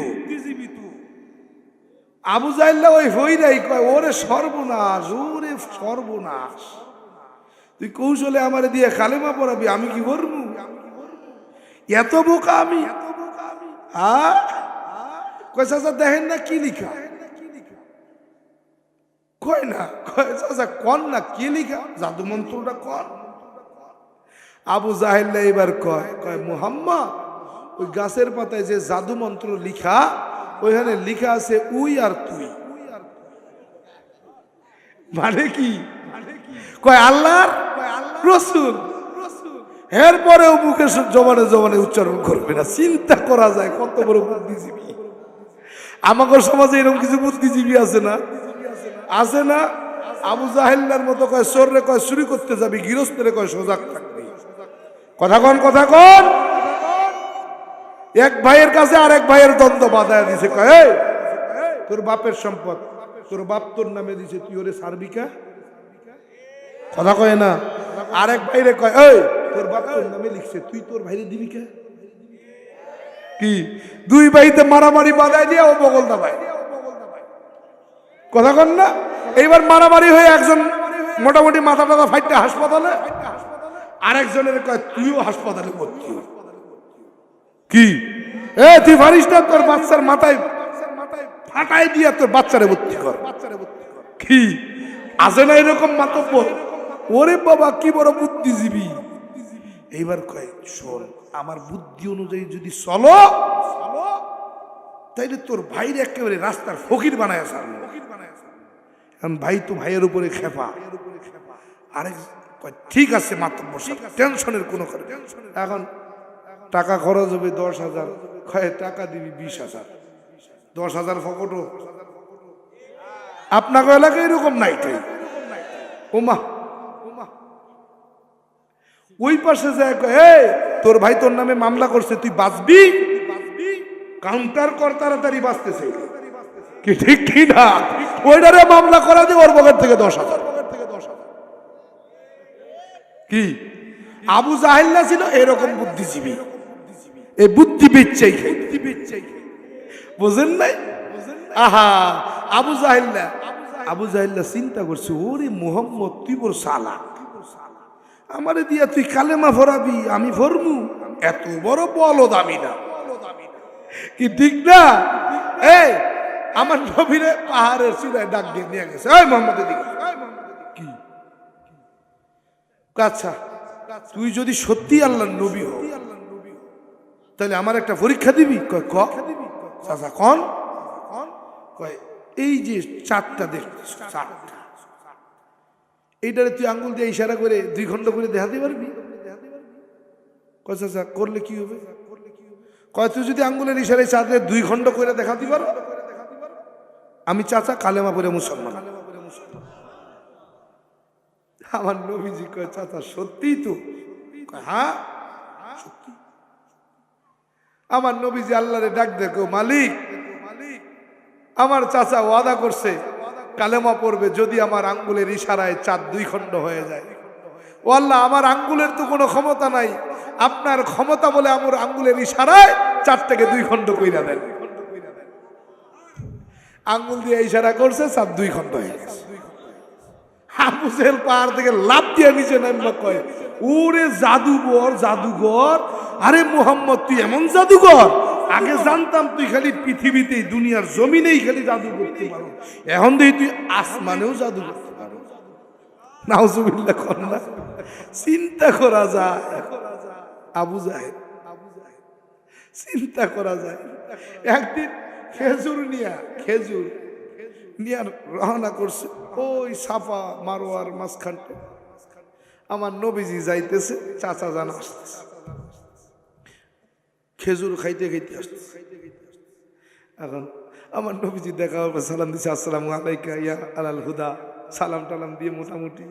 আবু জাহেল ওই হইরাই কয়, ওরে সর্বনাশ, ওরে সর্বনাশ, তুই কৌশলে আমারে দিয়ে কালেমা পড়াবি, আমি কি করবো? এত বোকা আমি? কয় চাচা দেখেন না কি লিখা? কয় না, কয় চাচা কন না কি লিখা, জাদু মন্ত্রটা কন। আবু জাহেল এবার কয়, কয় মুহাম্মদ ওই গাছের পাতায় যে জাদু মন্ত্র লিখা, ওইখানে লিখা আছে উই আর তুই। মানে কি? কয় আল্লাহর রাসূল। এরপরেও মুখে জবানে জবানে উচ্চারণ করবে না। চিন্তা করা যায় কত বড় বুদ্ধিজীবী। আমাদের সমাজে এরকম কিছু বুদ্ধিজীবী আছে না? আছে না? আবু জাহেলের মতো কয় চোররে কয় চুরি করতে যাবি, গৃহস্থরে কয় সজাগ থাকবি। কথা কন, কথা কন। এক ভাইয়ের কাছে আরেক ভাইয়ের দ্বন্দ্ব বাধায় দিছে, কয় এই তোর বাপের সম্পদ তোর বাপ তোর নামে দিছে, তুই ওরে সার্বিকা? কথা কয় না। আরেক ভাইরে কয় এই তোর বাপ তোর নামে লিখছে, তুই তোর ভাইরে দিবি কে? কি দুই ভাইতে মারামারি বাধায় দিয়ে ও বগলদা ভাই। কথা কন না। এইবার মারামারি হয়ে একজন মোটামুটি মাথা টাথা ফাইটে হাসপাতালে, আরেকজনের কয় তুইও হাসপাতালে ভর্তি। কি এ তুই পারিস না, তোর বাচ্চার মাথায় ফাটাই দিয়ে তোর বাচ্চারে ভর্তি কর। কি আছে না এরকম মাতব্বর? ওরে বাবা কি বড় বুদ্ধিজীবী। এইবার কয় শোন, আমার বুদ্ধি অনুযায়ী যদি চলো তাইলে তোর ভাইরে একেবারে রাস্তার ফকির বানায়। ভাই তো ভাইয়ের উপরে খেপা, আরেক কয় ঠিক আছে মাতব্বর সাহেব, টেনশনের কোনো কারণ। এখন টাকা খরচ হবে 10,000, কয় টাকা দিবি 20,000, 10,000 ফকটও। আপনাকে এলাকায় এরকম নাই তাই? ওমা ওই পাশে যায়, এই তোর ভাই তোর নামে মামলা করছে, তুই বাঁচবি, কাউন্টার কর, তাড়াতাড়ি বাঁচতেছে কি ঠিক কি না? ওইটারে মামলা করা দিয়ে ওর পকেট থেকে 10,000। কি আবু জাহেল না ছিল এরকম বুদ্ধিজীবী, এই বুদ্ধি বেচ্চাই খাই, বুঝেন নাই? আহা আবু জাহেল্লা চিন্তা করছে, ওরে মোহাম্মদ তুই বড় সালাক, আমারে দিয়া তুই কালেমা ফরাবি, আমি ফরমু, এত বড় বলদ আমি না, কি ঠিক না? এই আমার নবীরে পাহাড়ের চূড়ায় ডাক দিয়ে নিয়ে গেছে, এই মোহাম্মদ এদিকে। কি আচ্ছা তুই যদি সত্যি আল্লাহর নবী হও তাহলে আমার একটা পরীক্ষা দিবি? কয় ক চাচা কন? কয় এই যে চারটা দেখছিস, চারটা, এইটারে তুই আঙ্গুল দিয়ে ইশারা করে 2 খণ্ড করে দেখাতে পারবি? কয় চাচা করলে কি হবে? কয় তুই যদি আঙ্গুলের ইশারায় চাঁদে 2 খণ্ড করে দেখাতে পারো, আমি চাচা কালেমা পড়ে মুসলমান। আমার নবীজি কয় চাচা সত্যি তো? হ্যাঁ সত্যি। আমার নবীজি আল্লাহরে ডাক দেখো, মালিক আমার চাচা ওয়াদা করছে কালেমা পড়বে যদি আমার আঙ্গুলের ইশারায় চাঁদ 2 খণ্ড হয়ে যায়। ও আল্লাহ, আমার আঙ্গুলের তো কোনো ক্ষমতা নাই, আপনার ক্ষমতা বলে আমার আঙ্গুলের ইশারায় চাঁদটাকে 2 খণ্ড কইরা দেন। আঙ্গুল দিয়ে ইশারা করছে, চাঁদ 2 খণ্ড হয়ে গেছে। আবু জেহেল পাহাড় থেকে লাফ দিয়ে নিচে নামবা, কয় ওরে জাদুঘর জাদুঘর, আরে মোহাম্মদ তুই এমন জাদুঘর, আগে জানতাম তুই খালি পৃথিবীতেই দুনিয়ার জমিনেই খালি জাদু করতে পারো, এখন দেখি তুই আসমানেও জাদু করতে পারো। নাউজুবিল্লাহ কন্যা, চিন্তা করা যায় আবু জাহেল, চিন্তা করা যায়। একদিন খেজুর নিয়ে রওনা করছে ওই সাফা মারোয়ার মাঝখানটা। আমার নবীজি যাইতেছে, চাচা জান আসতেছে, খেজুর খাইতে খাইতে আসতেছে। এখন আমার নবীজি দেখা হবে, সালাম দিছে, আসসালামু আলাইকা ইয়া আলাল হুদা, সালাম টালাম দিয়ে মোটামুটি।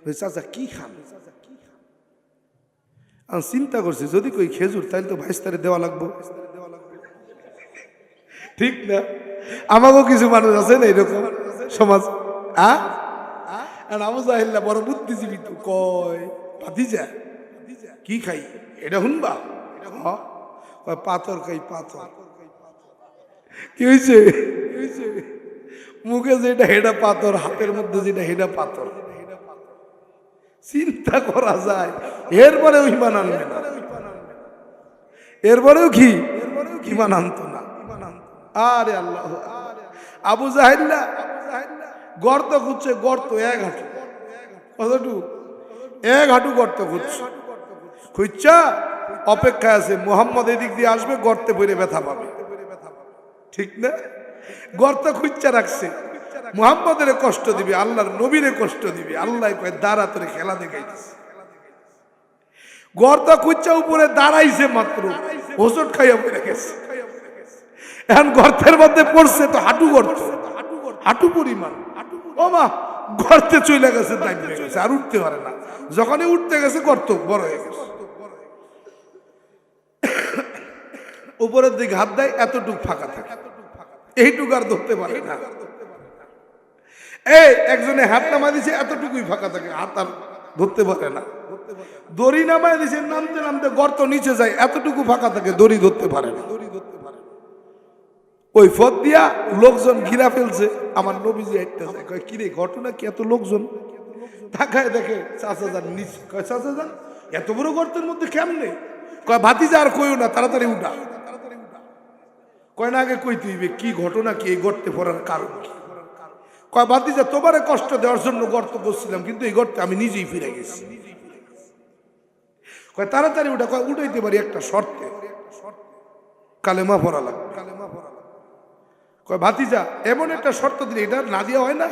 ওই চাচা কি খান? আমি চিন্তা করছি যদি কই খেজুর তাহলে তো ভাইস্তারে দেওয়া লাগবো, ঠিক না? আমাকেও কিছু মানুষ আছে না এরকম সমাজ। আবু জাহেল বড় বুদ্ধিজীবী, তো কয় ভাতিজা কি খাই এটা শুনবা? পাথর খাই, পাথর। কি হয়েছে? মুখে যেটা হেডা পাথর, হাতের মধ্যে যেটা হেডা পাথর। চিন্তা করা যায়। এরপরেও ইমান আনবে না, এরপরেও কি ইমান আনতো না। আরে আল্লাহ, আবু জাহেল্লা গর্ত খুঁজছে, গর্ত 1 হাঁটু, কতটুকু? 1 হাঁটু গর্ত খুঁজছে, খুঁজছা অপেক্ষা আছে মুহাম্মদ এদিক দিয়ে আসবে, গর্তে পড়ে ব্যথা পাবে, ঠিক না? গর্ত খুঁজছা রাখছে, মুহাম্মদের কষ্ট দিবি, আল্লাহর নবীরে কষ্ট দিবি। আল্লাহ কয় দাঁড়া, তোরে খেলা দেখাইতেছে। গর্ত খুঁজছা উপরে দাঁড়াইছে মাত্র, হোঁচট খাইয়া পড়ে গেছে। এখন গর্তের মধ্যে পড়ছে তো হাঁটু গর্ত, হাঁটু পরিমাণ। ও মা, গর্তে চলে গেছে, দাঁড়িয়ে গেছে, আর উঠতে পারে না। যখনই উঠতে গেছে গর্ত বড় হয়ে গেছে। উপরের দিকে হাত দেয়, এতটুক ফাঁকা থাকে, এইটুকু আর ধরতে পারে না। এই একজনে হাত নামায় দিছে, এতটুকুই ফাঁকা থাকে, হাত আর ধরতে পারে না। দড়ি নামায় দিছে, নামতে নামতে গর্ত নিচে যায়, এতটুকু ফাঁকা থাকে, দড়ি ধরতে পারে না। ওই পথ দিয়া লোকজন ঘিরা ফেলছে, আমার নবীজি একটা যায়, কয় কিরে ঘটনা কি? এত লোকজন তাকায় দেখে চাচা যান নিচে। কয় চাচা যান এত বড় গর্তের মধ্যে কেমনে? কয় ভাতিজা আর কইও না, তাড়াতাড়ি উঠা। কয় না আগে কইতে হইবে কি ঘটনা, কি এই গর্তে পড়ার কারণ কি? কয় ভাতিজা তোমারে কষ্ট দেওয়ার জন্য গর্ত করছিলাম, কিন্তু এই গর্তে আমি নিজেই ফিরে গেছি। কয় তাড়াতাড়ি উঠা। কয় উঠাইতে পারি একটা শর্তে, কালেমা পড়া লাগবে। কয় ভাতিজা এমন একটা শর্ত দিলে এটা না দেওয়া হয় না?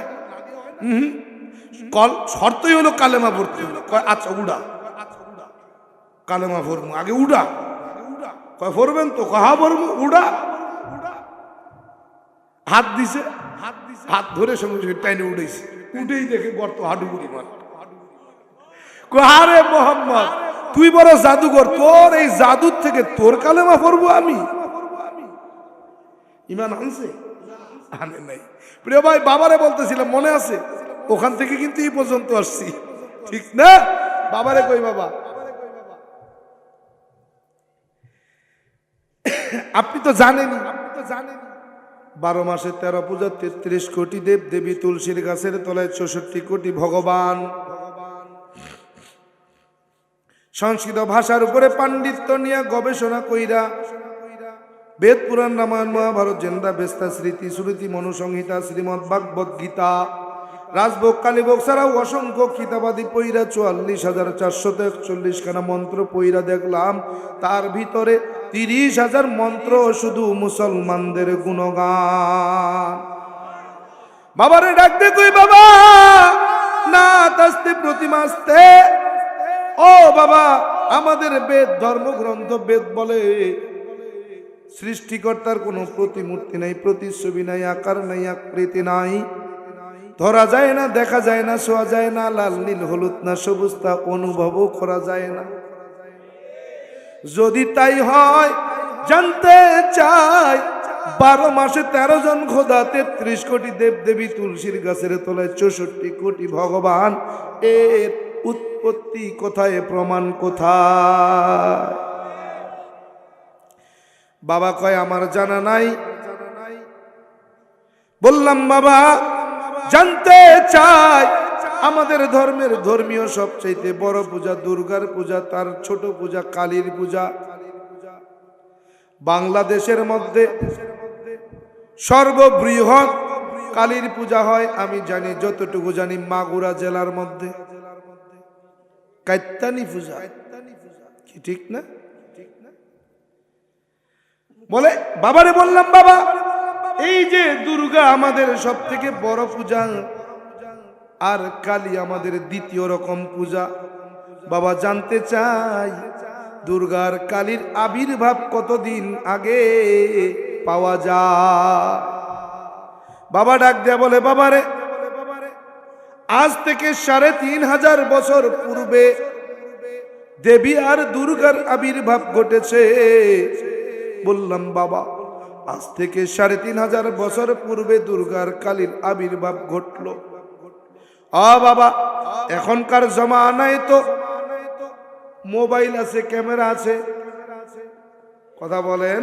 শর্তই হলো কালেমা পড়তে হলো। কয় আচ্ছা উড়া, কালেমা পড়বো, আগে উড়া। কয় পড়বেন তো? কয় হ্যাঁ পড়বো, উড়া। হাত দিছে, হাত ধরে সঙ্গে সঙ্গে টাইনে উঠেছে, উঠেই দেখে গর্ত হাডুগুড়ি মার। আরে মোহাম্মদ, তুই বড় জাদুঘর, তোর এই জাদুর থেকে তোর কালেমা পড়বো আমি? ইমান আনছে? আনে নাই। প্রিয় ভাই, বাবারে বলতেছিলাম মনে আছে, ওখান থেকে কিন্তু এই পর্যন্ত আসছি, ঠিক না? বাবারে কই বাবা, আপনি তো জানেনই, 12 মাসে 13 পূজা, 33 কোটি দেব দেবী, তুলসীর গাছের তলায় 64 কোটি ভগবান। সংস্কৃত ভাষার উপরে পাণ্ডিত্য নিয়ে গবেষণা কইরা বেদ, পুরাণ, রামায়ণ, মহাভারত, জেন্দা, বেস্তা, স্মৃতি, শ্রুতি, মনুসংহিতা, শ্রীমদ ভাগবত গীতা, রাজভোগ, কালীভোগ ছাড়াও অসংখ্য কিতাবাদি পইরা 44,441 খানা মন্ত্র পইরা দেখলাম, তার ভিতরে 30,000 মন্ত্র শুধু মুসলমানদের গুণগান। বাবারে ডাক দে, কই বাবা, না তাস্তে প্রতিমাস্তে। ও বাবা, আমাদের বেদ, ধর্মগ্রন্থ বেদ বলে সৃষ্টিকর্তার কোনো প্রতিমূর্তি নাই, প্রতিচ্ছবি নাই, আকার নাই, আকৃতি নাই, ধরা যায় না, দেখা যায় না, ছোঁয়া যায় না, লাল নীল হলুদ না সবুজ তা অনুভবও করা যায় না। যদি তাই হয় জানতে চাই, 12 মাসে 13 জন খোদা, 33 কোটি দেব দেবী, তুলসীর গাছের তলায় 64 কোটি ভগবান, এর উৎপত্তি কোথায়, প্রমাণ কোথায়? বাবা কয় আমার জানা নাই। বললাম বাবা জানতে চাই, আমাদের ধর্মের ধর্মীয় সবচাইতে বড় পূজা দুর্গার পূজা, তার ছোট পূজা কালীর পূজা। বাংলাদেশের মধ্যে সর্ববৃহৎ কালীর পূজা হয় আমি জানি, যতটুকু জানি মাগুরা জেলার মধ্যে কাইত্তানি পূজা, কি ঠিক না? বলে বাবারে বললাম বাবা, এই যে দুর্গা আমাদের সব থেকে বড় পূজা, আর কালী আমাদের দ্বিতীয় রকম পূজা। বাবা জানতে চাই, দুর্গার কালীর আবির্ভাব কতদিন আগে পাওয়া যায়? বাবা ডাক দেয়া বলে, বাবারে আজ থেকে 3,500 বছর পূর্বে দেবী আর দুর্গার আবির্ভাব ঘটেছে। বললাম বাবা আজ থেকে 3,500 বছর পূর্বে দুর্গার কালীর আবির্ভাব ঘটলো। বাবা এখনকার জমানায় তো মোবাইল আছে, ক্যামেরা আছে, কথা বলেন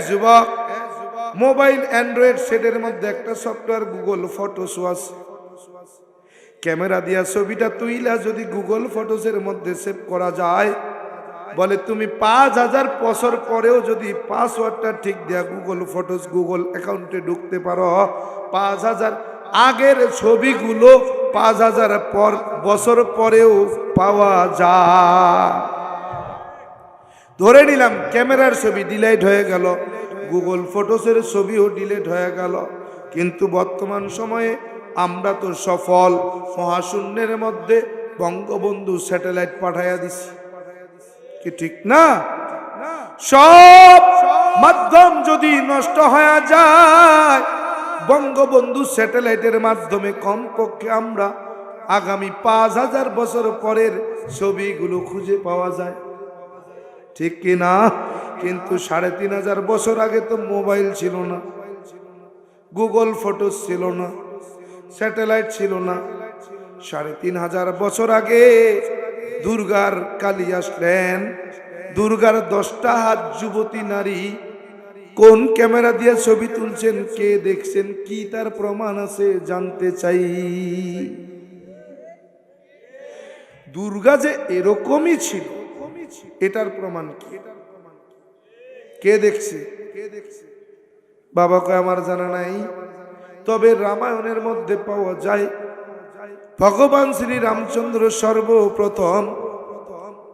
যুবক, মোবাইল অ্যান্ড্রয়েড সেটের মধ্যে একটা সফটওয়্যার গুগল ফটোস আছে, ক্যামেরা দিয়া ছবিটা তুইলা যদি গুগল ফটোসের মধ্যে সেভ করা যায়, বলে তুমি 5,000 বছর পরেও যদি পাসওয়ার্ডটা ঠিক দেয়া গুগল ফটোস গুগল অ্যাকাউন্টে ঢুকতে পারো, 5,000 আগের ছবিগুলো 5,000 বছর পরেও পাওয়া যায়। ধরে নিলাম ক্যামেরার ছবি ডিলিট হয়ে গেল, গুগল ফটোসের ছবিও ডিলিট হয়ে গেল, কিন্তু বর্তমান সময়ে আমরা তো সফল, মহাশূন্যের মধ্যে বঙ্গবন্ধু স্যাটেলাইট পাঠাইয়া দিছি, কি ঠিক না? সব মাধ্যম যদি নষ্ট হয়ে যায়, বঙ্গবন্ধু স্যাটেলাইটের মাধ্যমে কমপক্ষে আমরা আগামী 5,000 বছর পরের ছবিগুলো খুঁজে পাওয়া যায়, ঠিক কি না? কিন্তু 3,500 বছর আগে তো মোবাইল ছিল না, গুগল ফটোস ছিল না, স্যাটেলাইট ছিল না। 3,500 বছর আগে দুর্গার কালী আসলেন, দুর্গার 10টা হাত যুবতী নারী কোন ক্যামেরা দিয়ে ছবি তুলছেন, কে দেখছেন, কি তার প্রমাণ আছে জানতে চাই। দুর্গা যে এরকমই ছিল এটার প্রমাণ কি? কে দেখছে? বাবা কয় আমার জানা নাই, তবে রামায়ণের মধ্যে পাওয়া যায় ভগবান শ্রী রামচন্দ্র সর্বপ্রথম,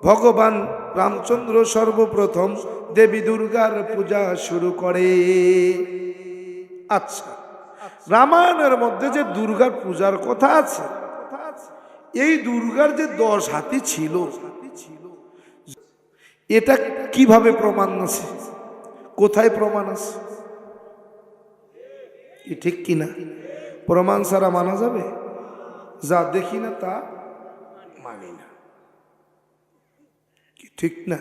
ভগবান রামচন্দ্র সর্বপ্রথম দেবী দুর্গার পূজা শুরু করে। আচ্ছা রামায়ণের মধ্যে যে দুর্গার পূজার কথা আছে, এই দুর্গার যে 10 হাতি ছিল, এটা কিভাবে প্রমাণ আছে? কোথায় প্রমাণ আছে? ঠিক কিনা? প্রমাণ ছাড়া মানা যাবে? যা দেখি না তা মানি না, কি ঠিক না?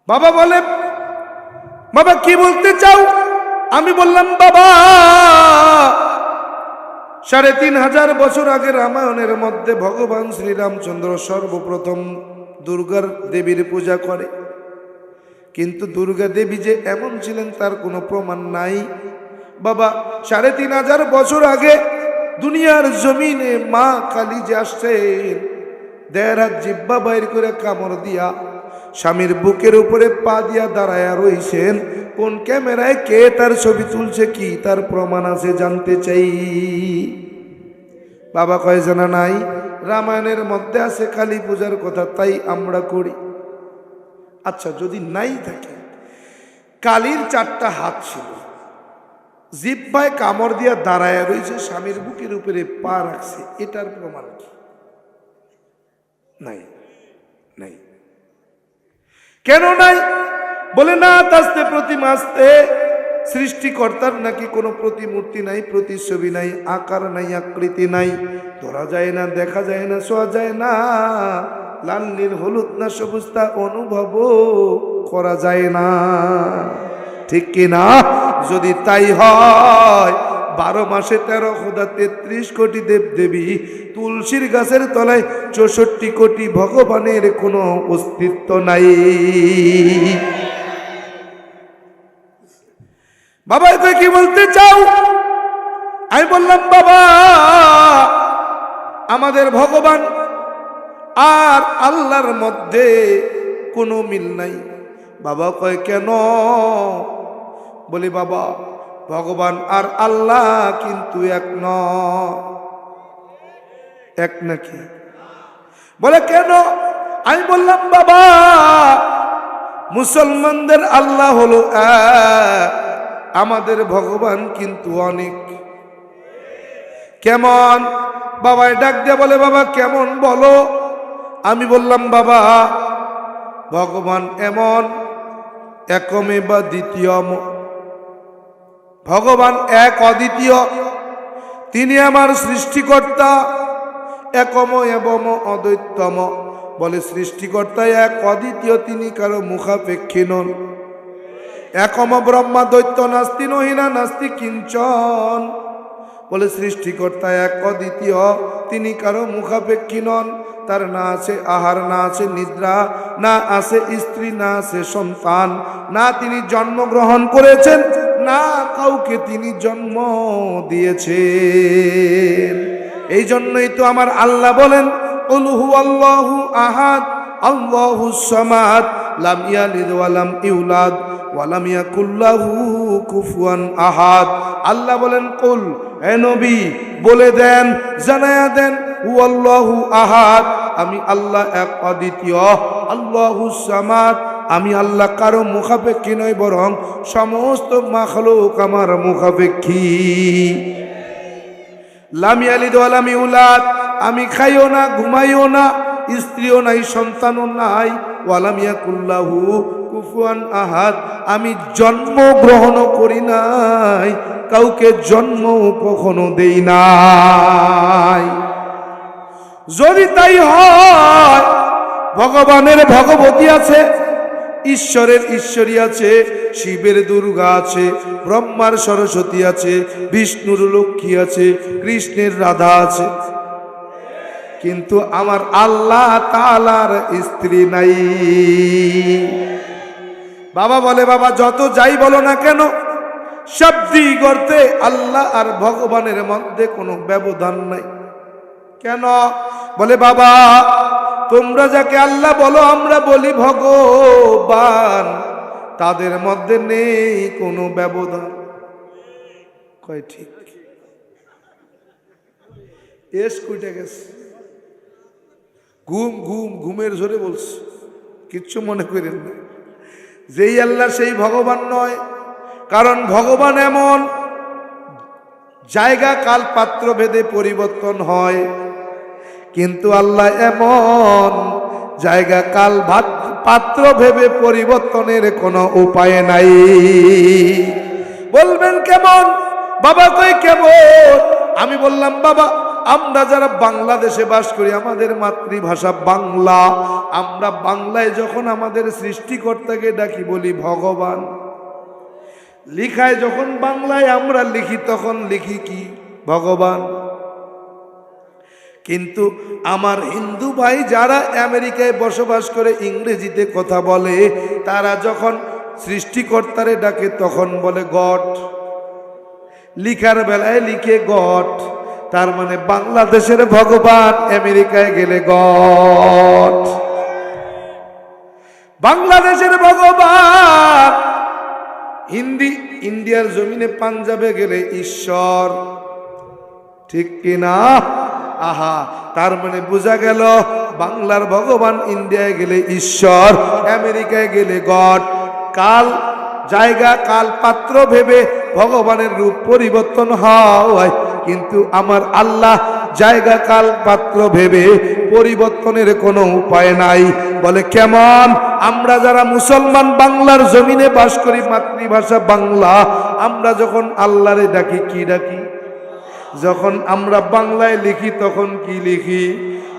বাবা বলে, বাবা কি বলতে চাও? আমি বললাম, বাবা 3500 বছর আগে রামায়ণের মধ্যে ভগবান শ্রীরামচন্দ্র সর্বপ্রথম দুর্গার দেবীর পূজা করে, কিন্তু দুর্গা দেবী যে এমন ছিলেন তার কোনো প্রমাণ নাই। বাবা 3500 বছর আগে দুনিয়ার জমিনে মা কালী যে আসছেন, 1.5 হাত জিহ্বা বাইর করে কামড় দিয়া স্বামীর বুকের উপরে পা দিয়া দাঁড়ায়া রইছেন। কোন ক্যামেরায় কে তার ছবি তুলছে, কি তার প্রমাণ আছে জানতে চাই। বাবা কয় জানা নাই, রামায়ণের মধ্যে আছে কালী পূজার কথা, তাই আমরা করি। আচ্ছা, যদি নাই থাকে, কালীর 4টা হাত ছিল, জিহ্বায় কামড় দিয়া দাঁড়ায়া রয়েছে, স্বামীর বুকের উপরে পা রাখছে, এটার প্রমাণ কি? নাই, নাই। কেন নাই? বলে না, তাস্তে প্রতিমাস্তে, সৃষ্টিকর্তার নাকি কোনো প্রতিমূর্তি নাই, প্রতিছবি নাই, আকার নাই, আকৃতি নাই, ধরা যায় না, দেখা যায় না, ছোঁয়া যায় না, লাল নীল হলুদ না সবুজ তা অনুভব করা যায় না। ঠিক কিনা? যদি তাই হয়, 12 মাসে 13 খোদা, 33 কোটি দেব দেবী, তুলসীর গাছের তলায় 64 কোটি ভগবানের কোনো অস্তিত্ব নাই। বাবা এটা কি বলতে চাও? আমি বললাম, বাবা আমাদের ভগবান আর আল্লাহর মধ্যে কোনো মিল নাই। বাবা কয় কেন? বলি, বাবা ভগবান আর আল্লাহ কিন্তু এক নয়। এক নাকি? বলে কেন? আমি বললাম, বাবা মুসলমানদের আল্লাহ হলো এক, আমাদের ভগবান কিন্তু অনেক। কেমন? বাবাই ডাক দিয়ে বলে, বাবা কেমন বলো? আমি বললাম, বাবা ভগবান এমন একমে বা দ্বিতীয়, ভগবান এক অদ্বিতীয়, তিনি আমার সৃষ্টিকর্তা, একম এবং অদ্বৈতম। বলে সৃষ্টিকর্তা এক অদ্বিতীয়, তিনি কারো মুখাপেক্ষী নন। একম ব্রহ্মা দৈত্য নাস্তি নহিনা নাস্তি কিঞ্চন। বলে সৃষ্টিকর্তা এক অদ্বিতীয়, তিনি কারো মুখাপেক্ষী নন। তার না আছে আহার, না আছে নিদ্রা, না আছে স্ত্রী, না আছে সন্তান, না তিনি জন্মগ্রহণ করেছেন, না কাউকে তিনি জন্ম দিয়েছেন। এই জন্যই তো আমার আল্লাহ বলেন, কুল হুয়াল্লাহু আহাদ আল্লাহুস সামাদ লাম ইয়ালিদ ওয়া লাম ইউলাদ ওয়া লাম ইয়াকুল লাহু কুফুয়ান আহাদ। আল্লাহ বলেন, কুল, হে নবী বলে দেন, জানায়া দেন, হুয়াল্লাহু আহাদ, আমি আল্লাহ এক অদ্বিতীয়, আল্লাহুস সামাদ, আমি আল্লাহ কারো মুখাপেক্ষী নয়, বরং সমস্ত মাখলুক আমার মুখাপেক্ষী। লাম ইয়ালিদ ওয়া লাম ইউলাদ, আমি খাইও না, ঘুমাইও না, স্ত্রীও নাই, সন্তানও নাই। ওয়া লাম ইয়াকুল লাহু কুফুয়ান আহাদ, আমি জন্ম গ্রহণ করি নাই, কাউকে জন্ম কখনো দেই নাই। যদি তাই হয়, ভগবানের ভগবতী আছে, ঈশ্বরের ঈশ্বরী আছে, শিবের দুর্গা আছে, ব্রহ্মার সরস্বতী আছে, বিষ্ণুর লক্ষ্মী আছে, কৃষ্ণের রাধা আছে, কিন্তু আমার আল্লাহ তাআলার স্ত্রী নাই। বাবা বলে, বাবা যত যাই বলো না কেন, শাব্দিক অর্থে আল্লাহ আর ভগবানের মধ্যে কোনো ব্যবধান নাই। কেন? বলে, বাবা তোমরা যাকে আল্লাহ বলো, আমরা বলি ভগবান, তাদের মধ্যে নেই কোনো ব্যবধান। কয় ঠিক? এস কইটা গেছে, ঘুম ঘুম ঘুমের জোরে বলছে, কিচ্ছু মনে করেন না। যেই আল্লাহ সেই ভগবান নয়, কারণ ভগবান এমন জায়গা কাল পাত্র ভেদে পরিবর্তন হয়, কিন্তু আল্লাহ এমন জায়গা কাল পাত্র ভেবে পরিবর্তনের কোনো উপায় নাই। বলবেন কেমন বাবা? কই কেমন? আমি বললাম বাবা, আমরা যারা বাংলাদেশে বাস করি, আমাদের মাতৃভাষা বাংলা, আমরা বাংলায় যখন আমাদের সৃষ্টিকর্তাকে ডাকি বলি ভগবান, লিখায় যখন বাংলায় আমরা লিখি তখন লিখি কি? ভগবান। কিন্তু আমার হিন্দু ভাই যারা আমেরিকায় বসবাস করে ইংরেজিতে কথা বলে, তারা যখন সৃষ্টিকর্তারে ডাকে তখন বলে গড, লিখার বেলায় লিখে গড। তার মানে বাংলাদেশের ভগবান, আমেরিকায় গেলে গড। বাংলাদেশের ভগবান ইন্ডিয়ার জমিনে পাঞ্জাবে গেলে ঈশ্বর, ঠিক কিনা? আহা, তার মানে বোঝা গেল বাংলার ভগবান ইন্ডিয়ায় গেলে ঈশ্বর, আমেরিকায় গেলে গড। কাল জায়গা কাল পাত্র ভেবে ভগবানের রূপ পরিবর্তন হয়, কিন্তু আমার আল্লাহ জায়গা কাল পাত্র ভেবে পরিবর্তনের কোনো উপায় নাই। বলে কেমন? আমরা যারা মুসলমান বাংলার জমিনে বাস করি, মাতৃভাষা বাংলা, আমরা যখন আল্লাহরে ডাকি কি ডাকি? যখন আমরা বাংলায় লিখি তখন কি লিখি?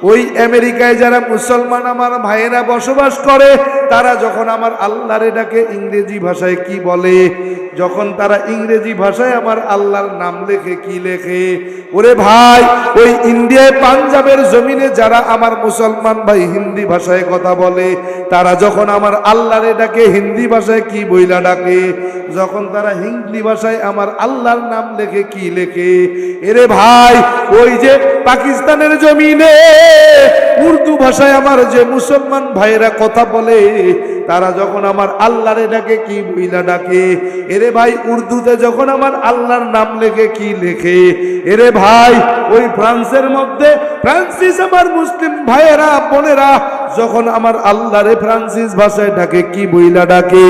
ওই আমেরিকায় যারা মুসলমান আমার ভাইয়েরা বসবাস করে, তারা যখন আমার আল্লাহরে ডাকে ইংরেজি ভাষায় কি বলে? যখন তারা ইংরেজি ভাষায় আমার আল্লাহর নাম লেখে কি লেখে? ওরে ভাই, ওই ইন্ডিয়ায় পাঞ্জাবের জমিনে যারা আমার মুসলমান ভাই হিন্দি ভাষায় কথা বলে, তারা যখন আমার আল্লাহরে ডাকে হিন্দি ভাষায় কি বইলা ডাকে? যখন তারা হিন্দি ভাষায় আমার আল্লাহর নাম লেখে কি লেখে? এরে ভাই, ওই যে পাকিস্তানের জমিনে উর্দু ভাষায় আমার যে মুসলমান ভাইরা কথা বলে, তারা যখন আমার আল্লাহরে ডাকে কি বইলা ডাকে? এরে ভাই, উর্দুতে যখন আমার আল্লাহর নাম লেখে কি লেখে? এরে ভাই, ওই ফ্রান্সের মধ্যে ফ্রান্সিস আমার মুসলিম ভাইয়েরা বোনেরা যখন আমার আল্লাহরে ফ্রান্সিস ভাষায় ডাকে কি বইলা ডাকে?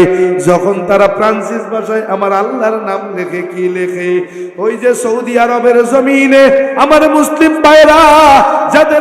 যখন তারা ফ্রান্সিস ভাষায় আমার আল্লাহর নাম লেখে কি লেখে? ওই যে সৌদি আরবের জমিনে আমার মুসলিম ভাইয়েরা যাদের